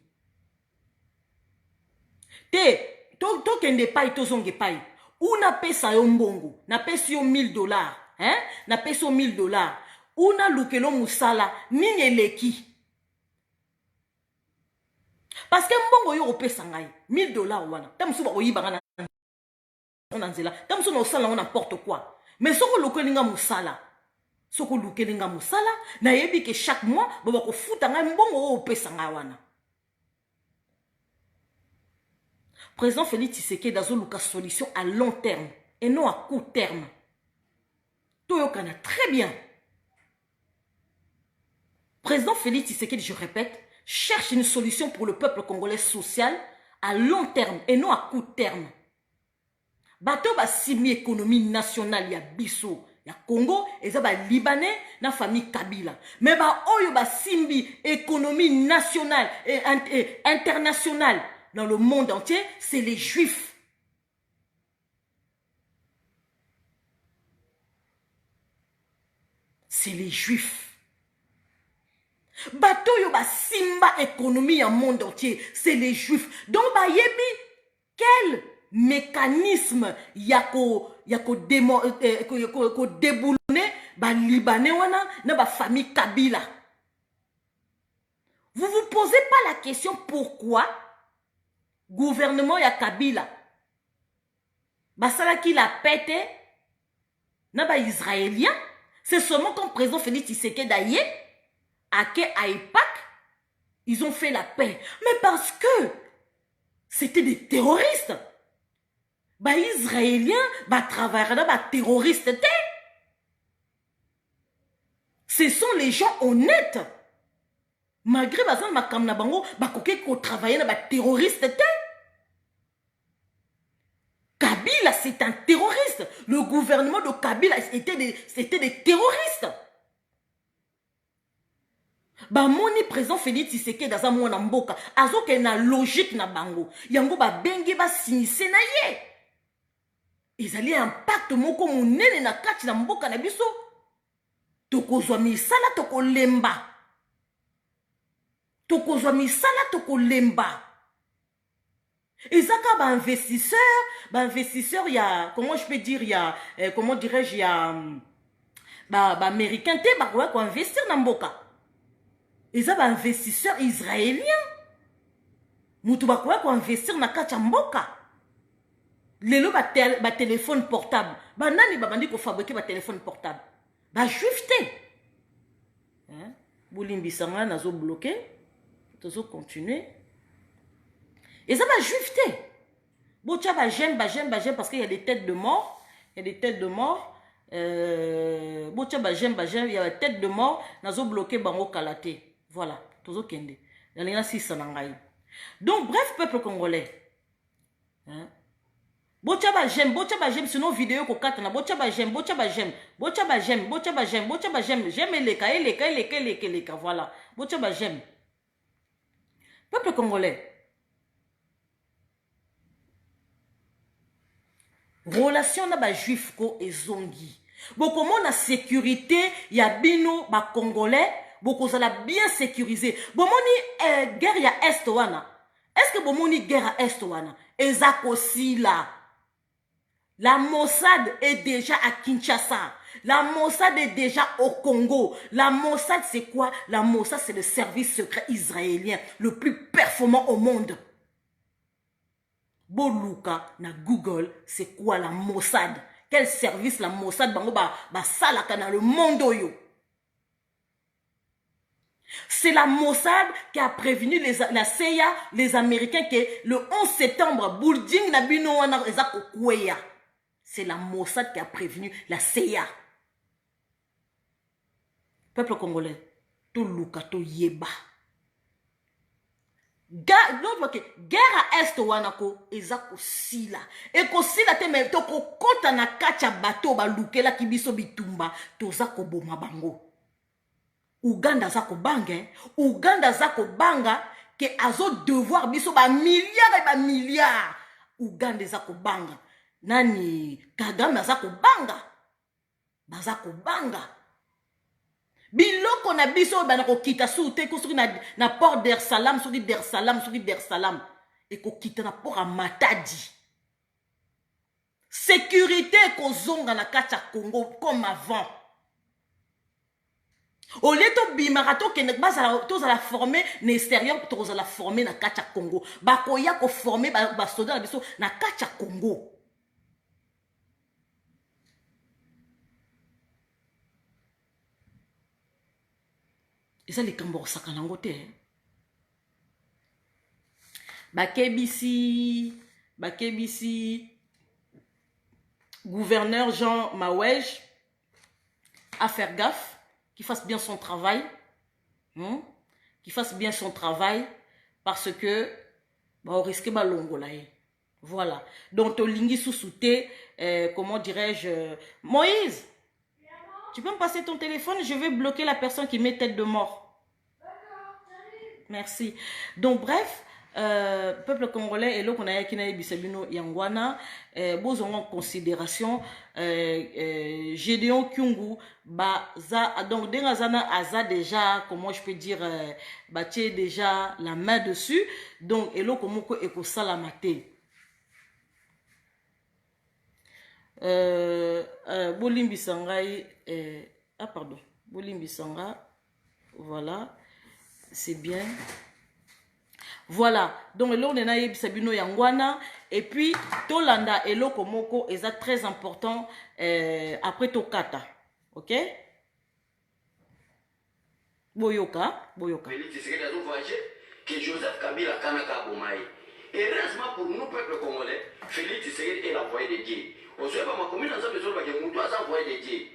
Te, to kende pai to zonge pai. Ou na pesa yo mbongo, na pesi yo $1000, hein? Na pesi yo $1000. Ou na lukelo musala, nini eleki. Parce que mbongo yo opesa ngai, $1000 wana. Tamusu ba oyiba na on anzela. Tamusu na osala on n'importe quoi. Mais soko lukelinga musala. Soko lukelinga musala, na yebi que chaque mois, baba ko futa ngai mbongo opesa ngai wana. Président Félix Tshisekedi dans une solution à long terme et non à court terme. Tout le monde très bien. Président Félix Tshisekedi, je répète, cherche une solution pour le peuple congolais social à long terme et non à court terme. Bato ba simi économie nationale ya biso ya Congo et ça ba Libanais na famille Kabila. Mais ba oyo ba simbi économie nationale et internationale dans le monde entier, c'est les Juifs. C'est les Juifs. Bato yo ba simba économie en monde entier, c'est les Juifs. Donc ba yebi quel mécanisme yako déboulonner ba Libanais wana na ba famille Kabila. Vous vous posez pas la question pourquoi gouvernement ya Kabila basala qui l'a pété na ba israélien, c'est seulement quand président Félix Tshisekedi d'ailleurs à AIPAC ils ont fait la paix, mais parce que c'était des terroristes. Ba israélien ba travailler na ba terroristes. Ce sont les gens honnêtes. Malgré bazan makam na bango ba koke ko travailler na ba terroriste. Kabila c'est un terroriste. Le gouvernement de Kabila c'était des terroristes. Ba moni président Félix Tshisekedi dans un mona mboka azoke na logique na bango. Yango ba bengi ba sinise na ye. Ils allaient impact moko munene na kati na mboka na biso. Tokozwa misala tokolemba. Tokozwa misala tokolemba. Ezaka ba investisseur il y a comment je peux dire il y a comment dirais-je il y a ba américain te ba ko investir na mboka. Eza ba investisseur israélien. Mutu ba ko investir na kati ya mboka. Lelo ba téléphone portable. Ba nani ba bandi ko fabriquer ba téléphone portable. Ba juif te. Hein? bolimbisanga nazo bloqué tozo continuer et ça va juifté bocha ba j'aime parce qu'il y a des têtes de mort, il y a des têtes de mort bocha ba j'aime il y a des têtes de mort nazo bloqué bango kalaté voilà tozo kende dans si sanangai. Donc bref peuple congolais hein bocha ba j'aime sinon vidéo ko katana bocha ba j'aime j'aime eleka voilà bocha ba j'aime peuple congolais. Relation na ba juif ko ezongi. Boko mona sécurité ya bino ba congolais, boko zala bien sécurisé. Bomoni guerre ya est wana. Est-ce que bomoni guerre à est wana? Ezako si là. La Mossad est déjà à Kinshasa. La Mossad est déjà au Congo. La Mossad c'est quoi? La Mossad c'est le service secret israélien le plus performant au monde. Boluka na Google, c'est quoi la Mossad? Quel service la Mossad bango ba salaka dans le monde yo? C'est la Mossad qui a prévenu la CIA, les Américains que le 11 septembre, building na bino wana ezako kweya. C'est la Mossad qui a prévenu la CIA. Peuple congolais, to luka to yeba. Guerre à est wanako ezako sila et ko sila te me to ko kota na kacha bato ba lukela kibiso bitumba tozako boma bango. Uganda zako banga Uganda zako banga ke azo devoir biso ba milliards Uganda zako banga nani Kagame zako banga bazako banga biloko na biso bana ko kita soute ko soki na port d'Der Salam soki d'Der Salam et ko kita na port à Matadi. Sécurité ko zonga na kacha Congo comme avant. Au lieu to bimarato ke nek bazala to za la former na extérieur to za la former na kacha Congo ba ko ya ko former ba soldat na biso na kacha Congo. Et ça les kambor sakanangote bakebisi gouverneur Jean Mawej à faire gaffe, qu'il fasse bien son travail, parce que bah, on risque balongolaye. Voilà. Donc Tolingi sous-souté, comment dirais-je, Moïse, tu peux me passer ton téléphone, je vais bloquer la personne qui met tête de mort. Merci. Donc bref, peuple congolais et là qu'on a kina bisabino yangwana bozongo en considération Gédéon Kyungu baza donc dengazana aza déjà, comment je peux dire, batie déjà la main dessus, donc et là comment ko eko salamate Bolimbi Sangai, ah pardon, Bolimbi Sanga, voilà, c'est bien. Voilà, donc là on est na Sabino Yangwana, et puis Tolanda et Loko Moko est très important après Tokata, ok? Boyoka. Que Joseph Kabila Kanaka Bomaï. Heureusement pour nous, peuple congolais, Félix Tshisekedi est la voix de Dieu. On se pas ma commune dans un besoin de Moutou à sa voix de Dieu.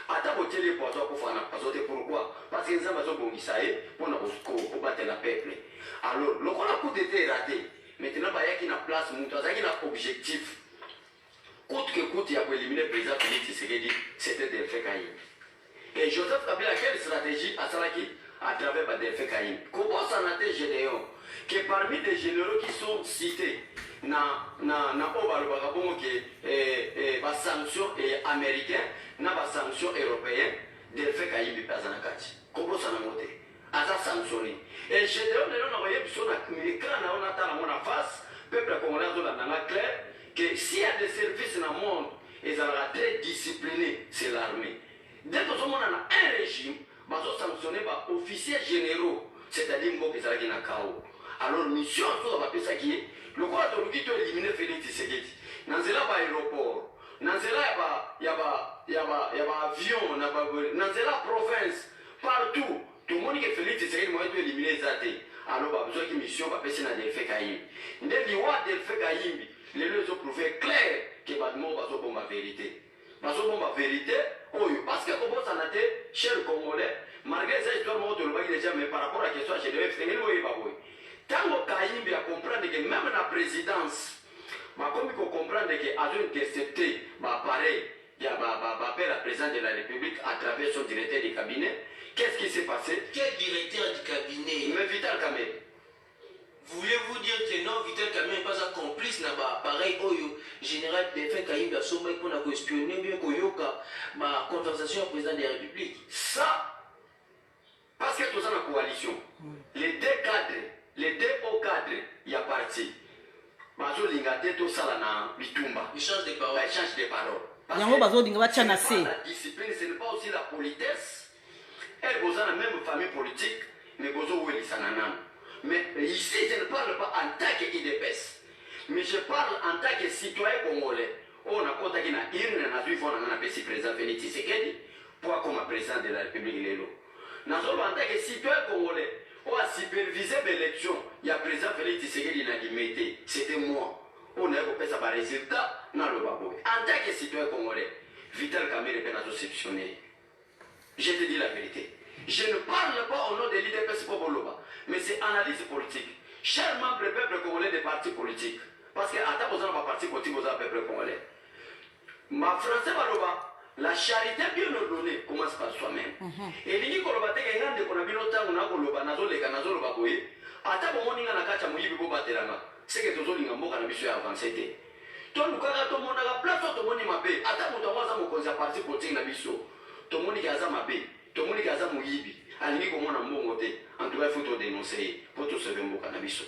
À ta beauté, les poissons pour faire pourquoi? Parce que nous avons besoin de pour battre le peuple. Alors, le coup d'état est raté. Maintenant, il y a une place, Moutou, il y a un objectif. Coûte que coûte, il y a pour éliminer le président Félix Tshisekedi, c'était des faits caïns. Et Joseph Kabila, quelle stratégie à Salaki à travers des faits caïns? Comment ça n'a été Gédéon? Que parmi les généraux qui sont cités, na obalobakabongo ke ba sanctions américaines na ba sanctions européennes de fait kayibi pazanakati kobo sana mote asa sanctionné et Gédéon lelo na voyé biso na écran na on attend na face peuple congolais na clair que s'il y a des services dans le monde ils sont très disciplinés, c'est l'armée. Dès que on a un régime bazo sanctionner ba officiers généraux, c'est-à-dire ngo bezalaki na kao. Alors mission so ba pesa ki le quoi de l'outil éliminer Félix Tshisekedi. Nanzela ba aéroport, nanzela ya ba avion, nanzela province, partout tout le monde qui Félix Tshisekedi moi tu éliminer ça alors pas besoin que mission va passer dans Delphi Kayimbi ndé liwa Delphi Kayimbi les leçons ont prouvé clair que Badmo va so ma vérité va so ma vérité parce que comment ça n'a été cher congolais malgré ça histoire moi de le bagage déjà mais par rapport à la question je devais faire le ba boy tant Kayimbi a comprendre que même la présidence ma comme il faut comprendre que a intercepté pareil il y a la présidente de la République à travers son directeur de cabinet. Qu'est-ce qui s'est passé? Quel directeur du cabinet? Mais Vital Kamerhe. Voulez-vous dire que non, Vital Kamerhe n'est pas un complice là-bas? Pareil, Oyo, général Delphin Kayimbi a sommé qu'on a espionné bien Koyoka, ma conversation au président de la République. Ça, parce que tout ça dans la coalition, les deux cadres, les deux hauts cadres, il y a parti. Bazo Lingate, tout ça là dans Bitumba. Échange de paroles. Échange de paroles. La discipline, ce n'est pas aussi la politesse. Elle est dans la même famille politique, mais mais ici, je ne parle pas en tant qu'IDPS, mais je parle en tant que citoyen congolais. On a contacté na urne, na suivi, on a appelé président Félix Tshisekedi, pour comme président de la République Lélo. En tant que citoyen congolais, on a supervisé l'élection. Il y a président Félix Tshisekedi n'a dit, c'était moi. On a fait ça par résultat dans le Baboy. En tant que citoyen congolais, Vital Kamerhe est exceptionnel. Je te dis la vérité. Je ne parle pas au nom de l'IDPS Popoloba, mais c'est analyse politique. Chers membres du peuple congolais des partis politiques, parce que à ta besoin de parti politique, vous avez peuple congolais. Ma français Baloba, la charité bien ordonnée commence par soi-même. Et l'ini Koloba te gagnant de Konabino Tanguna Koloba, Nazo le Kanazo Baboy, à ta besoin de Nakacha Mouyibi Bobateranga. C'est que tout le monde a avancé. Tout le monde a place, tout le monde a fait. Attends, tout le monde a parti politique. Tout le monde a fait. Tout le monde a fait. Alingi comme on a monté. En tout cas, il faut dénoncer pour tout ce que vous avez fait.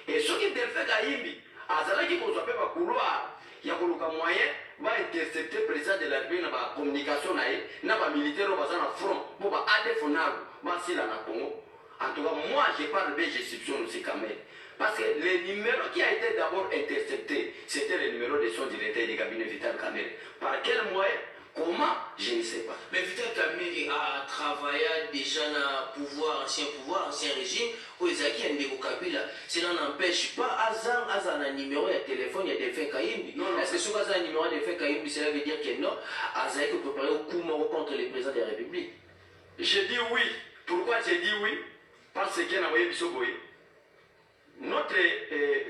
Et ce qui est fait à Yimbi, à Zalaki, vous avez pas couloir. Il y a un moyen va intercepter le président de la République dans la communication, dans la militaire, dans le front, pour aller dans le Congo. En tout cas, moi, je parle de gestion de ces caméras. Parce que le numéro qui a été d'abord intercepté, c'était le numéro de son directeur du cabinet Vital Kamerhe. Par quel moyen? Comment? Je ne sais pas. Mais Vital Kamerhe a travaillé déjà dans le pouvoir, ancien régime, où il y a un Kabila. Cela n'empêche pas Azan un numéro de téléphone, il y a Delphin Kayimbi. Est-ce que sur un numéro de Delphin Kayimbi, cela veut dire que non, Azan est préparé au coup mort contre le président de la République? Je dis oui. Pourquoi je dis oui? Parce qu'il y a un Bisoboy. Notre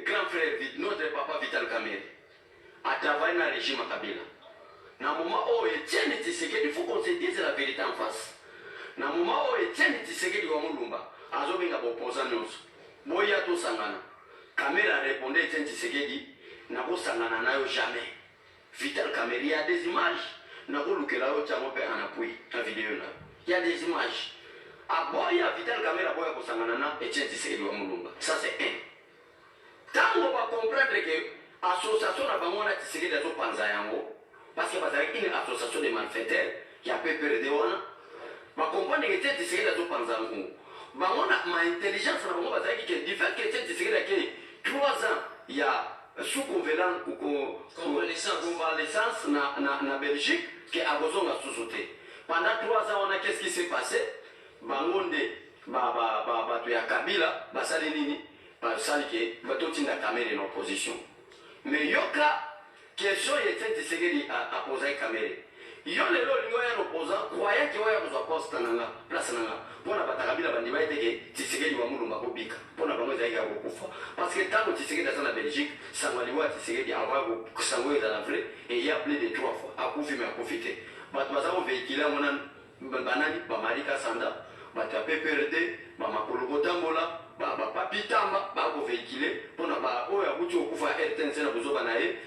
grand frère, notre papa Vital Kamerhe, a travaillé dans le régime Kabila. Dans le moment où Etienne Tshisekedi, il faut qu'on se dise la vérité en face. Dans le moment où Etienne Tshisekedi wa Mulumba, Azobinga Bopoza Nyonso, Boya to Sangana, Kamerhe a répondu à Etienne Tshisekedi, Nako Sangana nayo jamais. Vital Kamerhe, il y a des images, Nako Lukelao Tchamope en appui, la vidéo là. Il y a des images. Aboya Vital Kamerhe aboya kosanganana Etienne Tshisekedi wa Mulumba. Ça c'est un. Tant on va comprendre que l'association n'a pas moins Tshisekedi azo panza yango, parce que c'est une association de malfaiteurs qui a peur de wana. Va comprendre que Etienne Tshisekedi azo panza yango. Va ma intelligence na bango bazaki que du fait que Etienne Tshisekedi a 3 ans il y a sous convalescence na Belgique qui a besoin de sous-sauter. Pendant 3 ans on a qu'est-ce qui s'est passé? Bangonde bato ya Kabila basali nini basali ke batotinda Kamerhe en opposition. Mais yoka question Etienne Tshisekedi a posé Kamerhe. Yo lelo lingo ya opposant croyant que oya kozwa poste nanga place nanga pona batakabila bandi ba eteke Tshisekedi wa Mulumba ko bika pona bango zaika ko kufa parce que tant que Tshisekedi dans la Belgique sangwaliwa Tshisekedi avant ko sangwe dans la vraie et il y a plus de 3 fois a kufi mais a profité bato bazako véhicule mona banani bamarika sanda bato ya PPRD bamakolo kotambola bapapi tamba bakovéhicule mpona oyo akuti okufa rtnc na bozoba na ye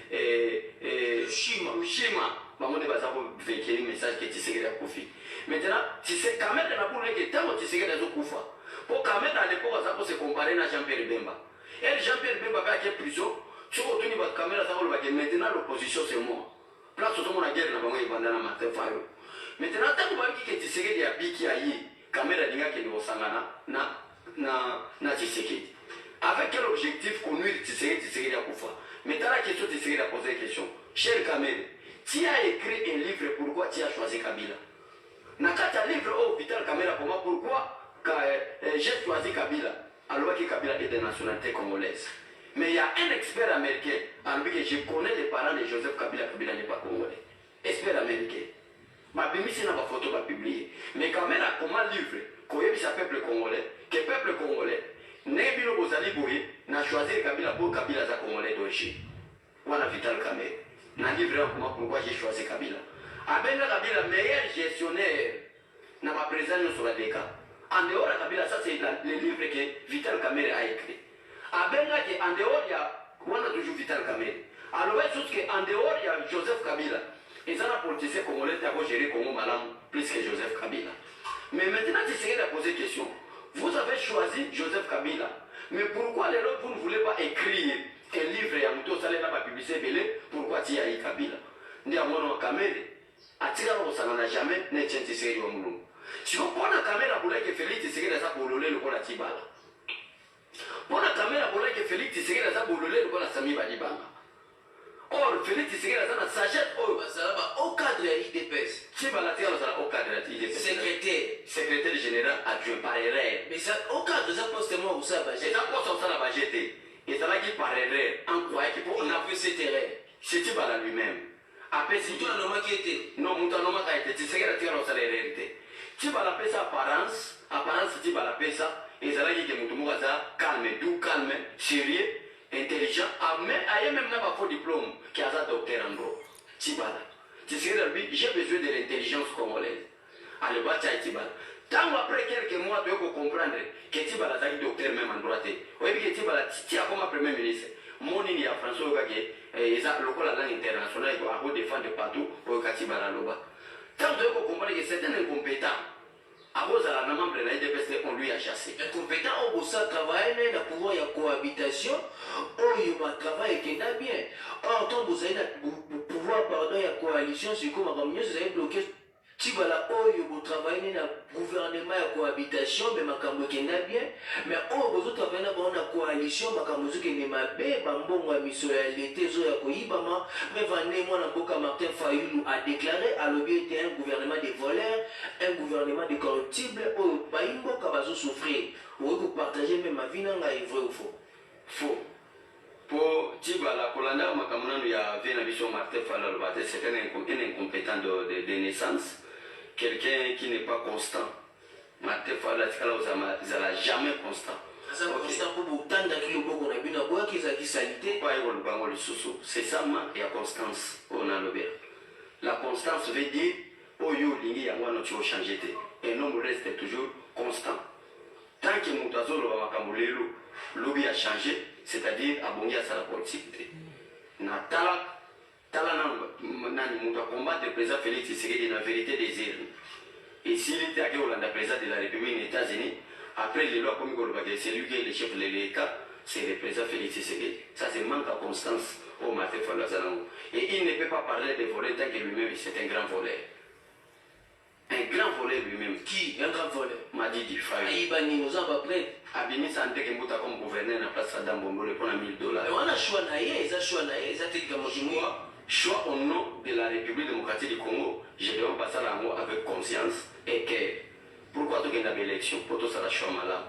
ushima bango nde baza kovéhicule message ke Tshisekedi akufi. Maintenant Kamerhe na buna eke ntango Tshisekedi azokufa mpo Kamerhe à l'époque aza kose compare na Jean-Pierre Bemba ere Jean-Pierre Bemba mpe ake prison soki otuni bato Kamerhe aza kolobake maintenant l'opposition c'est moi place ozomona guerre na bango ebanda na Martin Fayulu. Maintenant ntango bayaki ke Tshisekedi abiki aye Kamerhe alingaki de kosangana na Tshisekedi avec quel objectif connuire Tshisekedi à Koufa. Maintenant la question Tshisekedi a posé la question. Cher Kamerhe, tu as écrit un livre, pourquoi tu as choisi Kabila? Nakata livre au Vital Kamerhe pourquoi j'ai choisi Kabila. Alors que Kabila est de nationalité congolaise. Mais il y a un expert américain, alors que je connais les parents de Joseph Kabila, Kabila n'est pas congolais. Expert américain. Ma bémisse n'a pas photo pas publié. Mais quand même, comment livre, quand il y a peuple congolais, que peuple congolais, Nebino Bozali Boye, n'a choisi Kabila pour Kabila za congolais d'origine. Ou à Vital Kamé. N'a livré comment pourquoi j'ai choisi Kabila. Abenga Kabila, meilleur gestionnaire, n'a pas présence sur la DECA. En dehors de Kabila, ça c'est le livre que Vital Kamere a écrit. Abenga en dehors, il y a, on a toujours Vital Kamere. Alors, juste qu'en dehors, il y a Joseph Kabila. Ils ont un politicien congolais qui a géré Congo Malam plus que Joseph Kabila. Mais maintenant, j'essaierai de poser une question. Vous avez choisi Joseph Kabila. Mais pourquoi les autres, vous ne voulez pas écrire un livre et à Mouto Salé n'a pas publié Belé? Pourquoi tu as eu Kabila? Ni à mon nom Kamere. À Tigara, on n'a jamais n'est pas Tshisekedi au Moulou. Si on prend la caméra pour que Félix Tshisekedi a pour le rôle de Tibala. Pour la caméra pour que Félix Tshisekedi a pour le rôle de Sami Badibanga. Or, Félix Tshisekedi a sa sagesse au cadre de l'IDPS. Tibala Tigara au cadre de l'IDPS. Secrétaire général adjoint par erreur. Mais ça, au cadre de ça, poste-moi où ça va jeter. Et ça, pour ça, va jeter. Et ça va qui par erreur. En quoi on a fait cette erreur. C'est Tibala lui-même. Après, si tu as nommé qui était. Non, Moutanoma qui a été. Tshisekedi a tiré au salaire hérité. Tu vas l'appeler ça apparence, tu vas l'appeler ça, et ça va dire que mon calme, doux, calme, sérieux, intelligent, mais même pas faux diplôme, qui a un docteur en droit. Tu vas là. Tu sais, j'ai besoin de l'intelligence congolaise. Allez, va, tu vas là. Tant après quelques mois, tu peux comprendre que tu vas là, tu docteur même en droit. Oui, que tu vas là, tu as comme premier ministre. Mon île, il y a François Ogage, et ça, le la langue internationale, il va défendre partout, pour que tu vas là, là-bas. Tant que vous comprenez que c'est un incompétent, à cause de la membre de la IDPS, on lui a chassé. Incompétent, on peut travailler dans le pouvoir de cohabitation, il y a un travail qui est bien. En tant que vous avez le pouvoir de coalition, c'est comme vous avez bloqué. Si vous travaillez dans le gouvernement de cohabitation, mais vous avez bien. Mais vous travaillez dans la coalition, vous avez bien. Vous avez Martin Fayoulou a déclaré à l'objet était un gouvernement de voleurs, un gouvernement de corruptibles, où vous avez souffrir. Vous partagez même ma vie, vrai ou faux? Faux. Pour Tibala, Kolanda, Makamana, il y a Vénavision Martin Fayoulou, c'est un incompétent de naissance. Quelqu'un qui n'est pas constant. Martin Fayoulou, il n'a jamais constant. C'est ça, il y a constance. La constance veut dire oh yo lingi yango no tio changer et l'homme reste toujours constant. Tant que Moutazo le makamulelo lobby a changé, c'est-à-dire abongi à sa politique. Na tala nani muta combattre le président Félix Tshisekedi la vérité des urnes. Et s'il était à Hollande président de la République des États-Unis, après les lois comme c'est lui qui est le chef de l'État, c'est le président Félix Tshisekedi. Ça c'est manque à constance au Martin Fayoulou. Et il ne peut pas parler de voler tant que lui-même c'est un grand voleur. Un grand voleur lui-même. Qui? Un grand voleur? Madidi Fayoulou. Aïbani nous en va près. Abimi Santé qui mouta comme gouverneur à la place Saddam Bombole pour $1000. Mais on a choisi, ils ont dit que choix au nom de la République démocratique du Congo. Je vais passer à l'amour avec conscience et cœur. Pourquoi tu as une élection? Pour tout ça, la choix malade.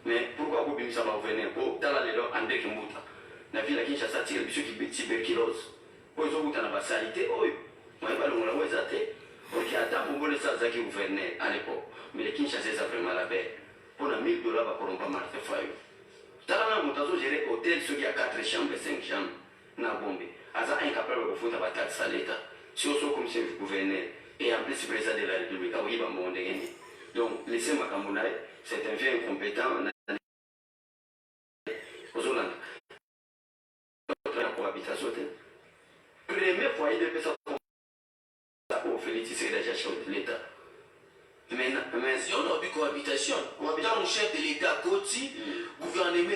Mais pourquoi vous avez ça gouverneur? Pour dans la loi André Kimbuta. La ville à Kinshasa tire le bisou qui est tuberculose. Pour ils ont eu la salité. Oh, moi, je ne sais pas le mot exact. Parce qu'il y a un peu de ça qui gouverneur à l'époque. Mais les Kinshasa, ça fait mal à paix. Pour $1000, il va pas Martin Fayoulou. Dans la montagne, j'ai hôtel, ceux qui a 4 chambres, 5 chambres. Na bombe. Aza incapable de foutre la taxe à l'État. Si on soit comme chef gouverneur et en plus président de la République, oui, va m'en gagner. Donc, laissez ma Kamounaï, c'est un fait incompétent. Aux Hollandais. La cohabitation. Premier foyer de personnes pour féliciter la gestion de l'État. Mais si on a vu cohabitation, tant le chef de l'État, Koti, gouvernement,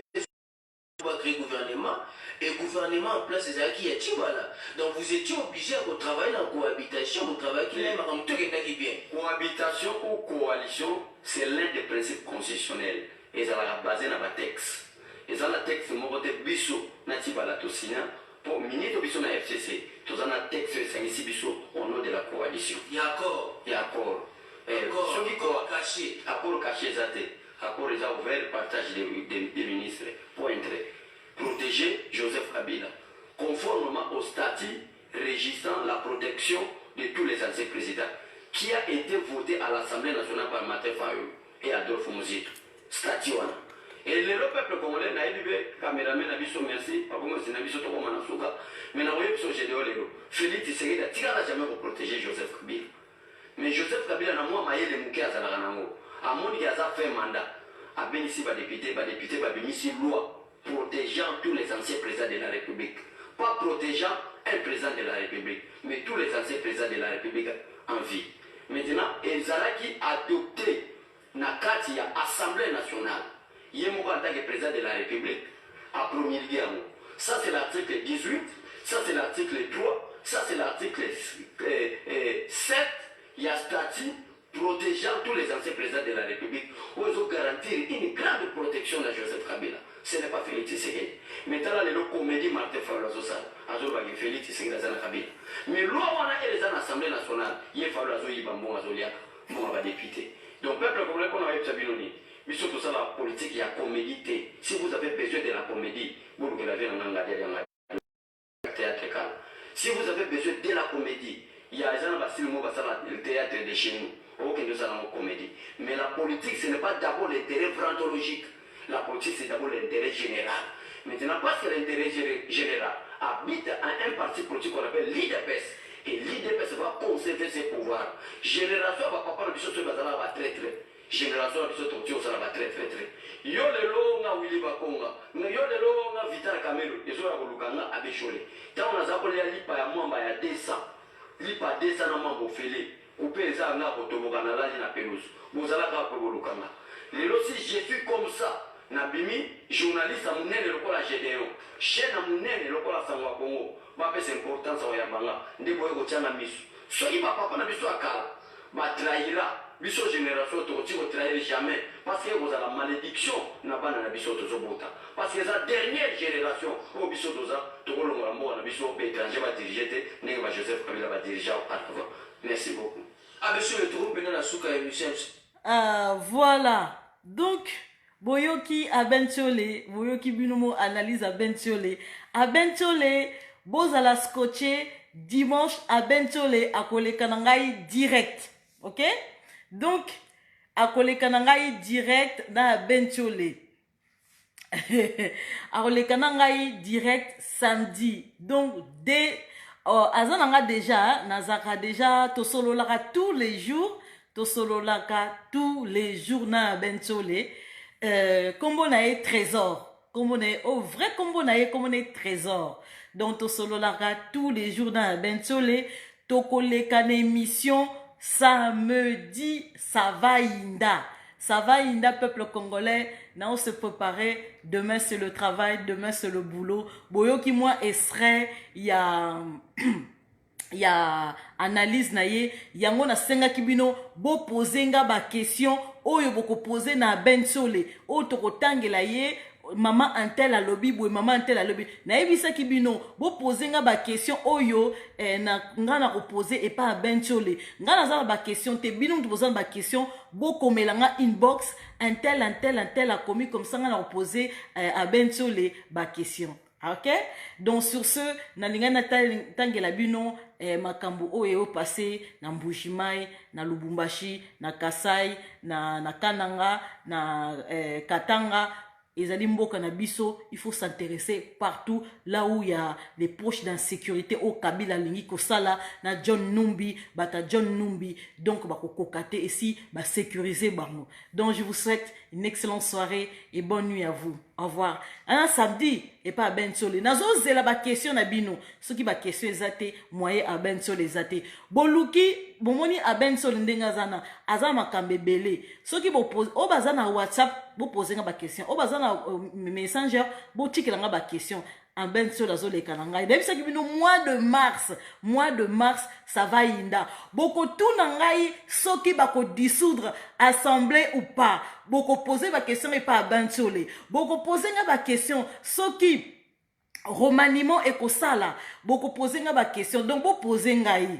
va créer gouvernement, et gouvernement en place, c'est qui est voilà. Donc vous étiez obligé à travailler dans la cohabitation, vous travaillez qui même en tout cas qui bien. Cohabitation ou coalition, c'est l'un des principes constitutionnels. Et ça va basé dans le texte. Et ça, le texte, mon côté biso, nati balatosina, pour ministre biso na FCC, tout ça, le texte, c'est ici biso au nom de la coalition. Il y a accord. Il y a accord. Accord caché. Accord caché, ça. accord est ouvert, partage des ministres, point très. Protéger Joseph Kabila, conformément au statut régissant la protection de tous les anciens présidents, qui a été voté à l'Assemblée nationale par Martin Fayou et Adolphe Muzito. Statut. Et le peuple congolais n'a eu caméraman Nabiso, merci, pas comme si Nabiso Toko Manasuka, mais n'a pas eu son général. Félix Tshisekedi a tiré jamais pour protéger Joseph Kabila. Mais Joseph Kabila n'a pas maillé les mouquets à Zalaranango. À mon qui a fait mandat, à bénéficier des députés, bénéficier loi protégeant tous les anciens présidents de la République. Pas protégeant un président de la République, mais tous les anciens présidents de la République en vie. Maintenant, Ezalaki adopté na kati ya Assemblée nationale. Yemoko en tant que président de la République à promulguer. Ça c'est l'article 18, ça c'est l'article 3, ça c'est l'article 7. Il y a statut protégeant tous les anciens présidents de la République. Où ils ont garanti une grande protection de Joseph Kabila. Ce n'est pas Félix Tshisekedi. Maintenant, les comédies Martin Fayou Azobagi Félix Tshisekedi Azana Kabila. Mais loi on a les l'Assemblée nationale, il faut Azo Yibambo Azolia, mon député. Donc peuple congolais qu'on a eu Sabinoni, mais surtout ça la politique, il y a comédie. Si vous avez besoin de la comédie, vous le avez en théâtre. Si vous avez besoin de la comédie, il y a le théâtre de chez nous. Aucun de ça dans la comédie. Mais la politique, ce n'est pas d'abord l'intérêt vrantologique. La politique, c'est d'abord l'intérêt général. Maintenant, parce que l'intérêt général habite à un parti politique qu'on appelle l'IDPS. Et l'IDPS va conserver ses pouvoirs. Génération va pas parler de choses sur la très. Génération va dire que ça va très. Yo le lo nga Willy Bakonga. Yo le lo nga Vital Kamelo. Yeso ya kolukanga abeshole. Tant on a zakolia lipa ya mwamba ya 200. Lipa 200 na mwamba ofele. Coupé ça nga kotoboka na lali na pelouse. Bozala ka kolukanga. Lelo si je suis comme ça. Nabimi journaliste à Mounene lokola Gédéon chaîne à Mounene lokola Sangwa Congo va faire importance au Yabanga ndebo yoko tiana misu soki papa na biso akala ba trahira biso génération to ti ko trahir jamais parce que vous avez la malédiction na bana na biso to zobota parce que la dernière génération au biso doza to ko longola mbo na biso be étranger va diriger te ne ba Joseph Kabila va diriger au Parlement. Merci beaucoup. Ah monsieur le trou pendant la souka et Michel. Voilà. Donc Boyoki Abentiole, Boyoki Binomo analyse Abentiole. Abentiole, bozala scotché dimanche Abentiole à Kolekanangai direct. Ok? Donc, à Kolekanangai direct na Abentiole. À Kolekanangai direct samedi. Donc, dès Azananga déjà, Nazaka déjà, Tosololaka tous les jours, Tosololaka tous les jours na Abentiole. Combo nae trésor, combo nae au vrai combo nae combo nae trésor. Donc to solo lara tous les jours dans Bentole, to koleka émission samedi ça va inda peuple congolais, na on se préparer, demain c'est le travail, demain c'est le boulot. Boyo qui moi serait il y a analyse na ye yango na senga kibino bo posenga ba question oyo boko poser na Bentole o to kotangela ye maman antel a lobby boy maman antel a lobby na yebisa kibino bo posenga ba question oyo na ngana ko poser et pas Bentole ngana za ba question te bino to poser ba question bo komelanga inbox antel a commis comme ça ngana ko poser à Bentole ba question. Ok, donc sur ce, nalingana tangela bino makambo oyo passé na Mbushimai, na Lubumbashi, na Kasai, na Kananga, na Katanga. Ezali mboka na biso, il faut s'intéresser partout là où il y a des poches d'insécurité au Kabila lingi kosala na John Numbi, bata John Numbi, donc bako kokate ici, ba sécuriser bango. Donc je vous souhaite une excellente soirée et bonne nuit à vous. Au revoir. Un samedi et pas à Bentole. Nazo zela ba question na bino. Ce qui ba question ezate moyen à Bentole ezate. Boluki bomoni à Bentole ndenga zana azama kambebele. Ce qui bo pose o bazana WhatsApp bo poser ba question. O bazana Messenger bo tikela ba question. En Bentole azo le kananga. Depuis ça qui bino mois de mars ça va inda. Boko tout nangai soki bako dissoudre assemblée ou pas. Boko poser ma question et pas à Bentole. Boko poser ma question soki remaniement et kosala. Boko poser ma question. Donc bo poser ngai.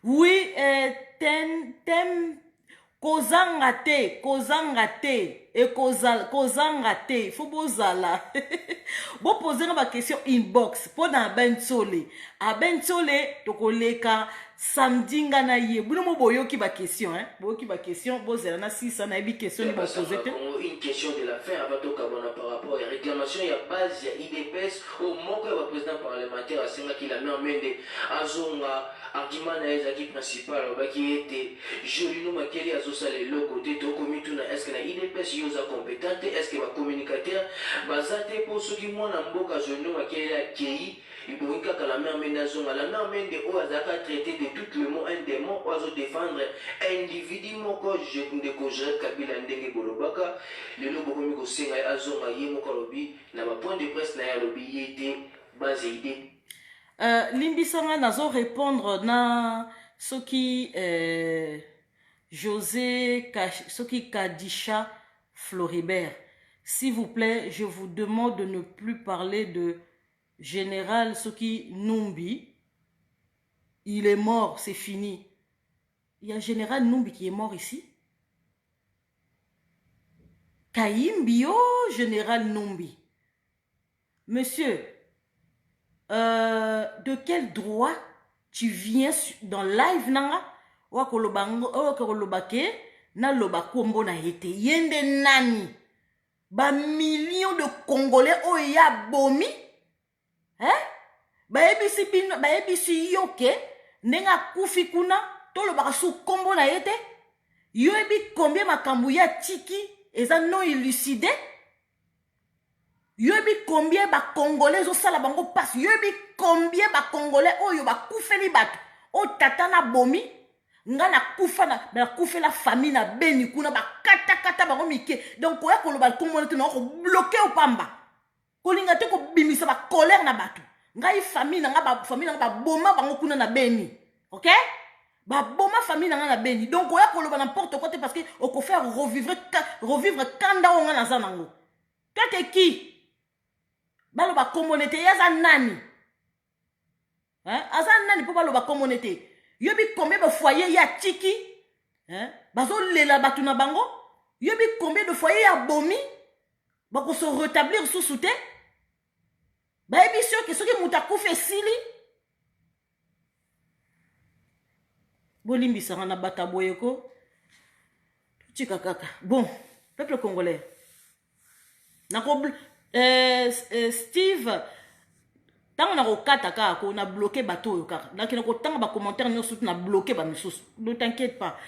Oui, thème kozanga te et kozanga te faut bozala boposer ba question inbox pona Abensole tokoleka samedi ngana ye buno mo boyoki ba question boyoki ba question bozela na 6 na ebi question ni ba poser te une question de la fin avant to kabona par rapport à réclamation ya base ya IDPS au moko ya président parlementaire asenga ki la main mende azonga argument na ezaki principal baki était Jolino Makeli azosala le côté to komituna est-ce que na IDPS yoza compétente est-ce que ba communicateur bazate pour ceux qui mona mboka Jolino Makeli a kei il pourrait que la mère Ménazon, la mère Mende, où elle a traité de tout le monde, un démon, où elle défendre individu, mon corps, je ne causerai Kabila Ndenge Bolobaka, le logo comme Senga Azonga Yemo Kalobi, n'a pas point de presse, n'a lobby été basé idée. Limbisanga nazo répondre na ce qui José Soki Kadisha Floribert. S'il vous plaît, je vous demande de ne plus parler de Général Soki Numbi. Il est mort, c'est fini. Il y a Général Numbi qui est mort ici. Kaimbi, oh, Général Numbi. Monsieur, de quel droit tu viens dans live nanga? Na loba kombo na ete yende nani ba millions de Congolais oya bomi ba ebisi yoke nenga kufi kuna to loba su kombo na ete yo ebi combien makambu ya tiki eza non élucidé yo ebi combien ba Congolais zo sala bango passe yo ebi combien ba Congolais oyo ba kufeli bato o tata na bomi nga na kufa na kufa la famille na beni kuna ba kata bango mike donc oya ko loba komona te na ko bloquer o pamba ko linga te ko bimisa ba colère na bato nga i famille na nga ba boma bango kuna na beni OK ba boma famille na nga na beni donc oya ko loba n'importe quoi te parce que o ko faire revivre kanda o nga na za nango kate ki baloba komona te yaza nani aza nani po baloba komona te yobi combien de foyers ya tiki bazo lela batu na bango yobi combien de foyers ya bomi bako se rétablir sous soute ba ebi sûr que soki muta kufa sili bolimbi sanga na bata boyeko tika kaka bon peuple congolais nako Steve tant on a rokata kako on a bloqué bateau kaka nakina ko tanga ba commentaire nyoso na bloqué ba misus ne t'inquiète pas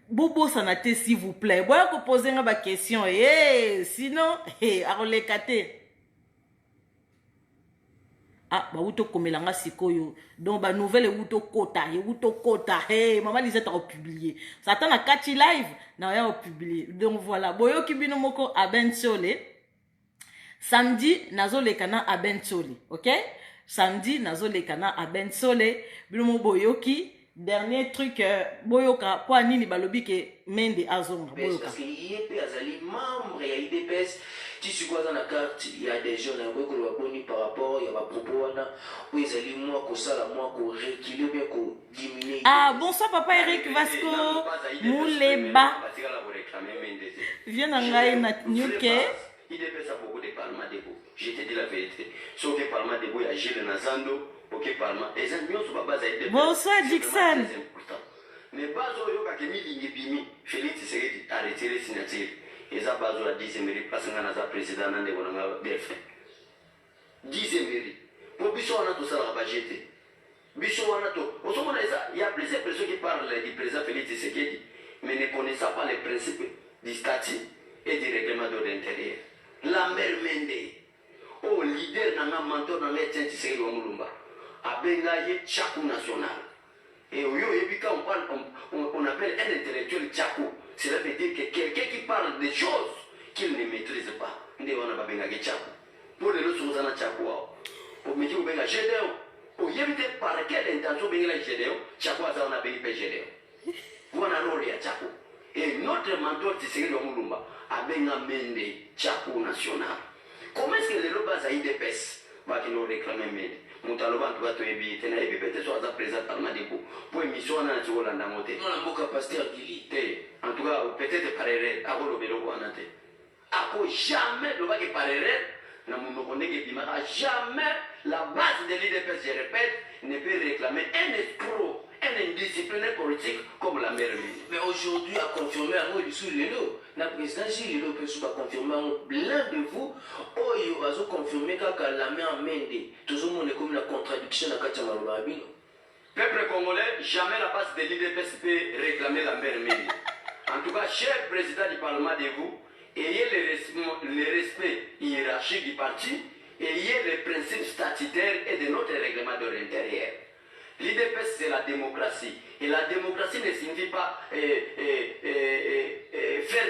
bobo sanate s'il vous plaît boya ko poser nga ba question sinon arolekate ba uto komelanga sikoyo donc ba nouvelle uto kota maman Lisette a publié ça t'a na kati live na ya publié donc voilà boyo kibino moko Abensole samedi nazoleka na Abensole OK samedi nazoleka na Abensole bilomo boyoki dernier truc boyoka po nini balobi ke mende azonga boyoka parce que IEP azali membre ya IDPS ti sikwaza na carte il y a des jeunes ko lo boni par rapport ya ba propos wana o ezali moi ko sala moi ko reculer bien ko diminuer bonsoir papa Eric Vasco Muleba viens ngai na nyuke IDPS a beaucoup de parlements debout. Je te dis la vérité. Sauf que parlement debout, il y a Gilles Nazando, ok, parlement. Et ça, nous sommes pas IDPS. Bonsoir, Dixon. Mais Bazo, Yoka, Kemi, Lingibimi, Félix Tshisekedi a retiré signature. Et ça, Bazo a 10e mairie, parce que nous avons président de la BFM. 10e mairie. Pour Bissot, on a tout ça, on a jeté. Bissot, on a tout. Il y a plusieurs personnes qui parlent du président Félix Tshisekedi, mais ne connaissent pas les principes du statut et du règlement d'ordre intérieur. La mère Mende, au leader dans un mentor dans les tentes Tshisekedi wa Mulumba, a bengaye Tchakou national. Et au Yobika, on appelle un intellectuel Tchakou. Cela veut dire que quelqu'un qui parle des choses qu'il ne maîtrise pas. On a bengaye Tchakou. Pour les autres, on a Tchakou. Pour me dire, on a Gédéon. Pour éviter par quelle intention bengaye Gédéon, Tchakou a un bengaye Gédéon. On a rôle à Tchakou. Et notre mentor Tshisekedi wa Mulumba a bengaye Tchakou national. Comment est-ce que les lobas à IDPS va qui nous réclamer Mende? Moutaloba, tu vas te éviter. Tu n'as peut-être soit présent parlement de vous. Pour émission, on a un petit peu d'andamoté. Non, la boca pasteur Gili. En tout cas, peut-être par erreur, à vous le bélo, on a été. À quoi jamais le bac est par erreur, jamais la base de l'IDPS, je répète, ne peut réclamer un escroc, un indiscipliné politique comme la mère. Mais aujourd'hui, à confirmer à moi, il sous l'élo. La présidence, il peut se confirmer l'un de vous. Oh, il va se confirmer que la main en main. Tout le monde est comme la contradiction à Kachamaloabino. Peuple congolais, jamais la base de l'IDPS peut réclamer la mère. En tout cas, cher président du Parlement de vous, ayez le respect hiérarchique du parti, ayez les principes statutaires et de notre règlement de l'intérieur. L'IDPS, c'est la démocratie. Et la démocratie ne signifie pas faire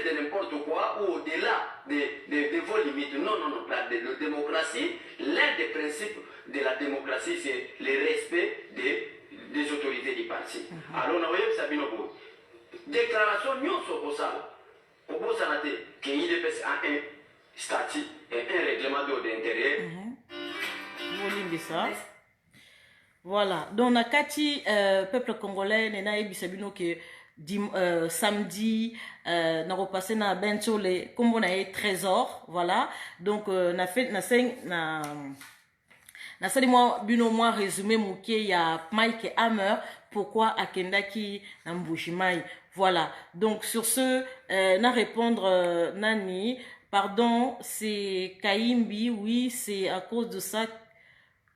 de n'importe quoi ou au-delà de vos limites. Non, non, non. La démocratie, l'un des principes de la démocratie, c'est le respect des autorités du parti. Alors, on a vu Sabino. Déclaration, nous sommes au Sanate, que l'IDPS a un statut et un règlement d'ordre intérieur. Voilà, donc Nakati, peuple congolais, nena ebisabino que samedi, na repassé na Bentole, comme on a trésor, voilà. Donc na fait na sali moi bino moi résumé mouké ya Mike Hammer pourquoi akendaki na Mbushimai. Voilà. Donc sur ce na répondre nani, pardon, c'est Kaimbi, oui, c'est à cause de ça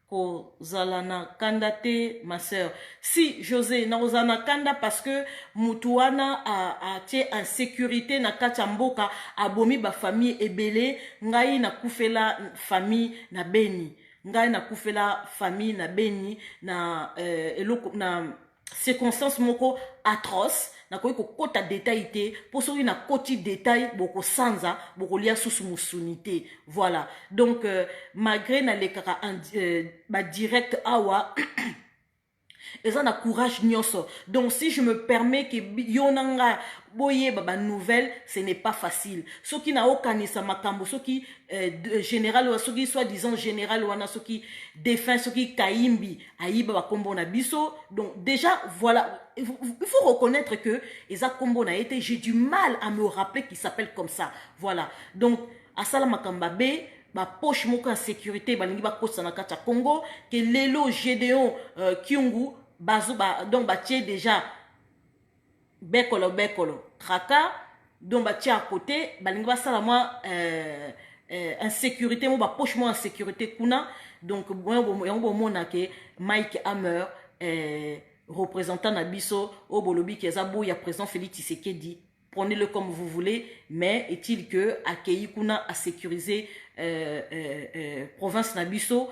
Kozalana Kandate, ma soeur. Si José na Ozana Kanda parce que Mutuana a été en sécurité na Kachamboka abomi ba famille ebele ngai na kufela famille na Beni ngai na kufela famille na Beni na eloko na circonstance moko atroce na ko kota détail te pour soki na koti détail boko sanza boko lia susu musunité. Voilà, donc malgré na lekaka ba direct awa eza na courage nyonso. Donc si je me permets que yonanga boye baba nouvelle, ce n'est pas facile. Soki na okanisa makambo soki général ou soki soit disant général ou soki défunt soki kaimbi ayiba ba kombo na biso. Donc déjà voilà, il faut reconnaître que eza kombo na été, j'ai du mal à me rappeler qu'il s'appelle comme ça. Voilà. Donc asala makamba be ba poche moko en sécurité balingi ba kosa na kata Congo que lelo Gédéon Kyungu bazo ba donc ba tie déjà bekolo traka donc ba tie à côté balingi ba sala moi en sécurité mo ba poche mo en sécurité kuna. Donc bon mona ke Mike Hammer représentant na biso au bolobi kezabo ya président Félix Tshisekedi. Prenez-le comme vous voulez, mais est-il que accueilli kuna à sécuriser province Nabiso,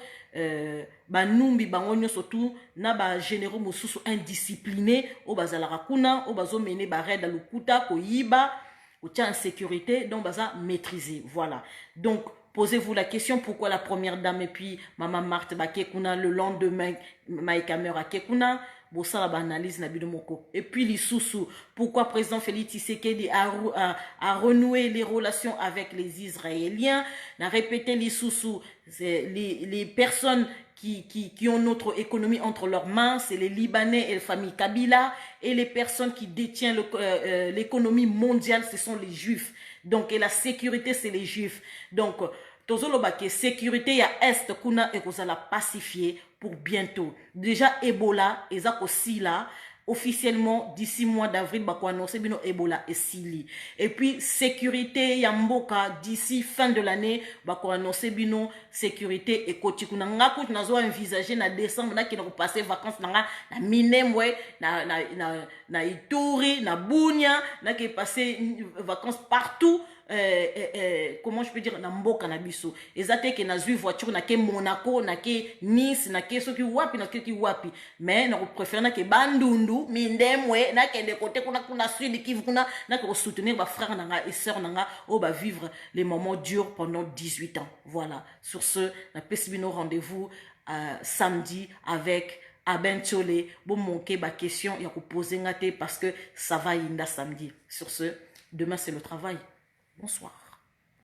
banumbi bangonyo surtout na ba généraux mosusu indisciplinés au bazalara kuna au bazo mener ba raid à lukuta ko yiba au tient en sécurité donc baza maîtriser. Voilà, donc posez-vous la question pourquoi la première dame et puis maman Marthe Bakekuna le lendemain Mike Hammer à Kekuna. Bossa la analyse na bidomoko. Et puis l'Issoussou, pourquoi président Félix Tshisekedi a renoué les relations avec les Israéliens, n'a répété l'Issoussou, les personnes qui ont notre économie entre leurs mains, c'est les Libanais et les familles Kabila, et les personnes qui détiennent l'économie mondiale, ce sont les Juifs. Donc, et la sécurité, c'est les Juifs. Donc, tozoloba ke sécurité ya est kuna ekozala pacifier pour bientôt. Déjà Ebola ezako sila officiellement d'ici mois d'avril bako annoncer bino Ebola et sili. Et puis sécurité ya mboka d'ici fin de l'année bako annoncer bino sécurité et koti kuna ngako nazo envisager na décembre na kina ko passer vacances na Minembwe na Ituri na Bunia na ki passer vacances partout. Comment je peux dire na mboka na biso ezate ke na zui voiture na ke Monaco na ke Nice na ke soki wapi na ke ki wapi mais na préfère na ke Bandundu Mindemwe na ke de côté kuna Sud Kivu kuna na ke soutenir ba frères nanga et sœurs nanga au ba vivre les moments durs pendant 18 ans. Voilà, sur ce na pesibino rendez-vous samedi avec Abentole bon manquer ba question ya ko poser ngate parce que ça va inda samedi. Sur ce, demain c'est le travail. Bonsoir.